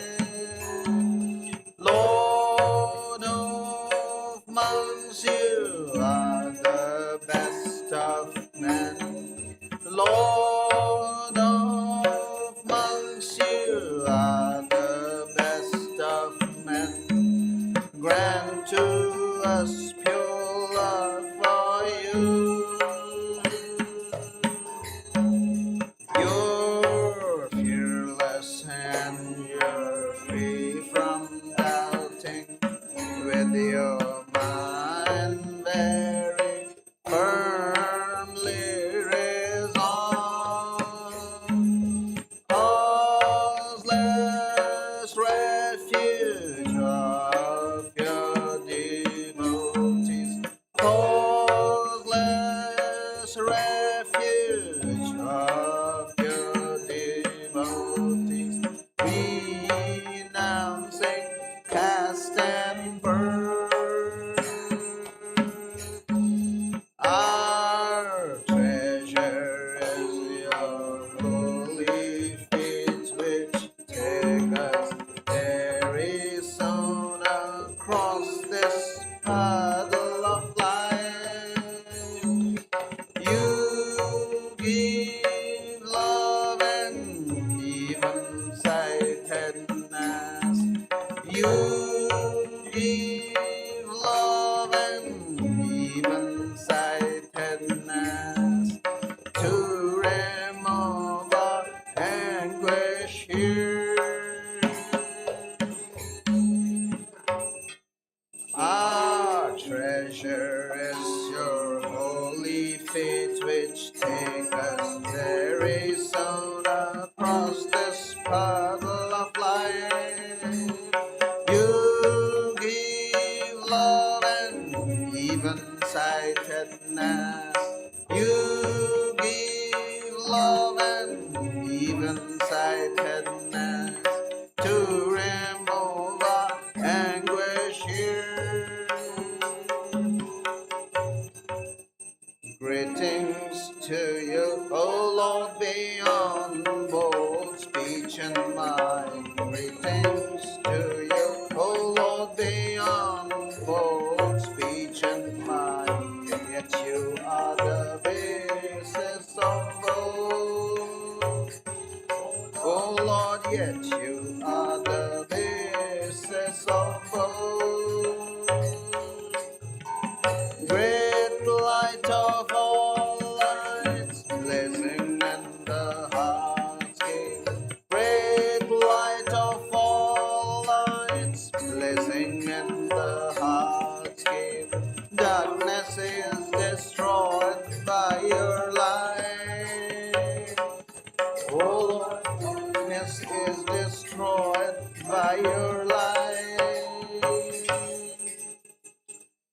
Lord of monks, you are the best of men. Lord of monks, you are the best of men. Grant to us pure love for you. You're fearless and you're free from doubting. With your mind very firmly resolved, causeless refuge of your devotees, causeless refuge of your devotees, renouncing caste and birth. Our treasure is your holy feet, which take us very soon across this puddle of life. You give love and even sightedness. You give love and even sightedness to remove our anguish here. Our treasure is your holy feet, which take us very soon across this puddle of life. You give love and even sightedness. You give love and even sightedness to remove our anguish here. Greetings to you, O Lord, beyond both speech and mind. Greetings to you, O Lord, beyond both speech and mind. Yet you are the basis of both. O Lord, yet you are the basis of both. Great light of all lights, blazing in the heart's gate. Great light of all lights, blazing in the heart's gate. Darkness is destroyed by your light. Oh Lord, darkness is destroyed by your light.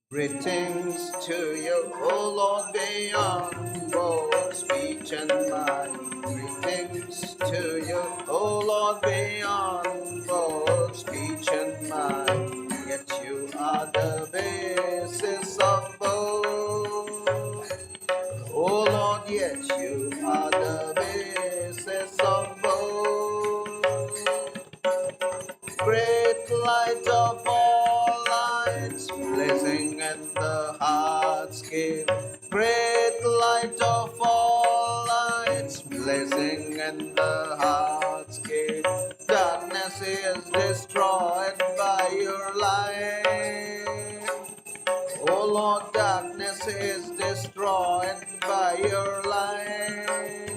Greetings to you, O Lord, beyond both speech and mind. Greetings to you, O Lord, beyond both speech and mind. Yet you are the basis of both. O Lord, yet you are the basis of both. Great light of all lights, blazing in the heart's gate. Great light of all lights, blazing in the heart's gate. Darkness is destroyed by your light. Oh Lord, darkness is destroyed by your light.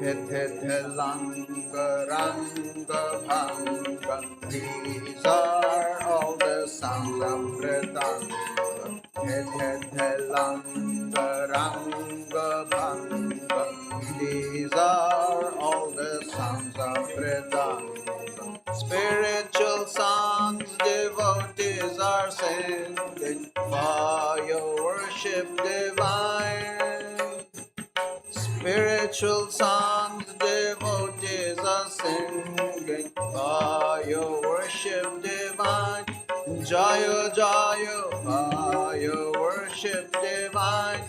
Langa, ranga, bhanga. These are all the sounds of Vedanta. Langa, ranga, bhanga. These are all the sounds of Vedanta. Spiritual songs devotees are singing for your worship divine. Spiritual songs devotees are singing for your worship divine. Jaya Jaya for your worship divine.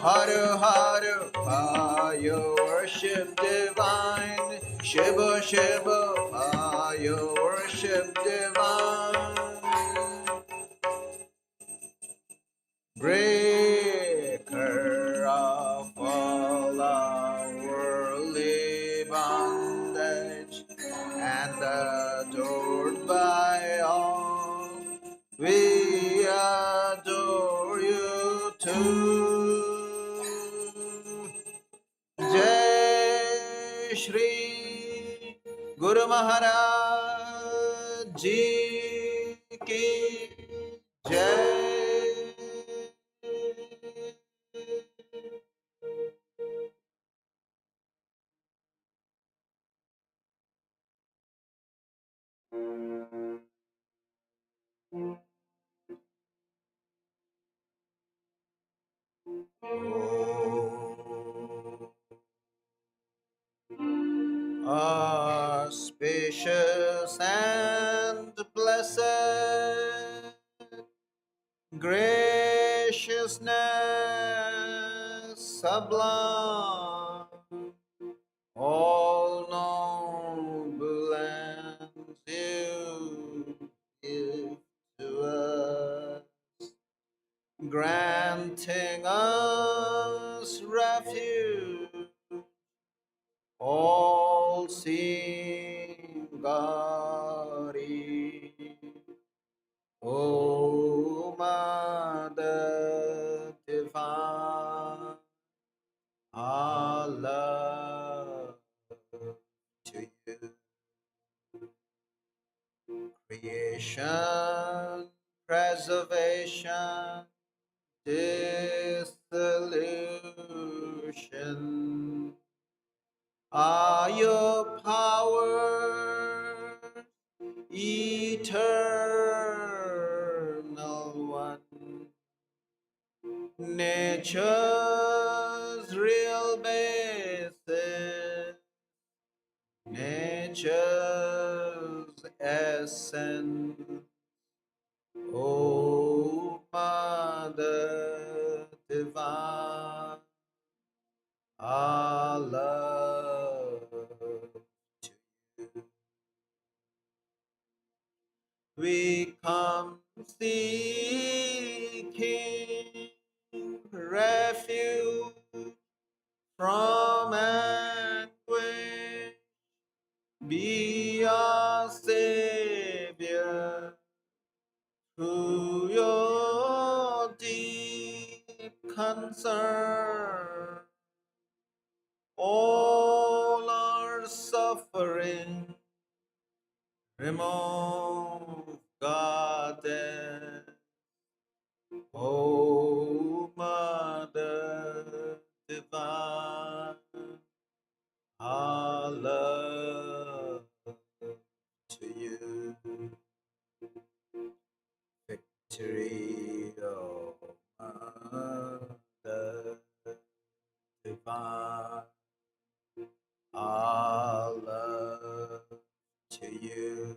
Hare Hare fire worship divine. Shiva, Shiva, fire worship divine. Breaker of all our worldly bondage and adored by all. We adore you too. Jai Shri Guru Maharaj Ji Ki Jai. Auspicious and blessed graciousness sublime, all noble ends you give to us, granting us refuge, all seeing God. O Mother Divine, our love to you. Creation, preservation, dissolution are your power, eternal one. Nature's real basis, nature's essence. O Mother Divine, our love to you. We come seeking refuge from anguish. Be our Savior through your deep concern. All our suffering remove, Goddess. O Mother Divine, our love to you. Victory, O Mother Divine, our love to you.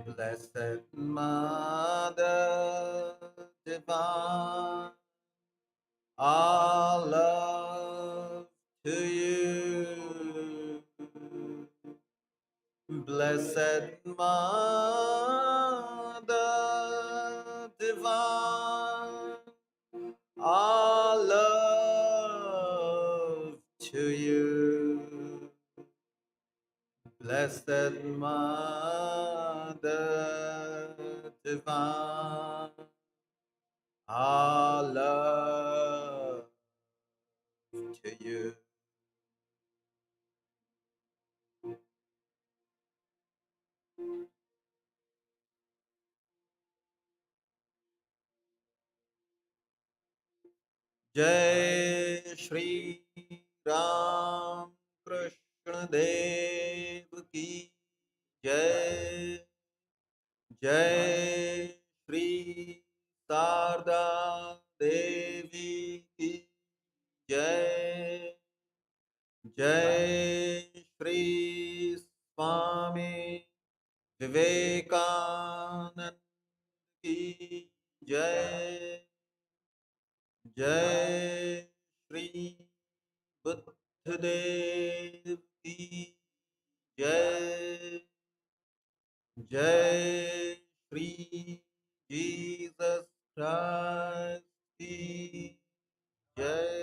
Blessed Mother Divine, our love to you. Blessed Mother Divine, our love to you. Blessed Mother Divine, our love to you. Jai Shri Ram Krishna Dev Ki Jai. Jai Shri Sarda Devi Ki Jai. Jai Shri Swami Vivekananda Ki Jai. Jai Shri Buddhadev ki Jai. Jai Shri Jesus Christ ki Jai.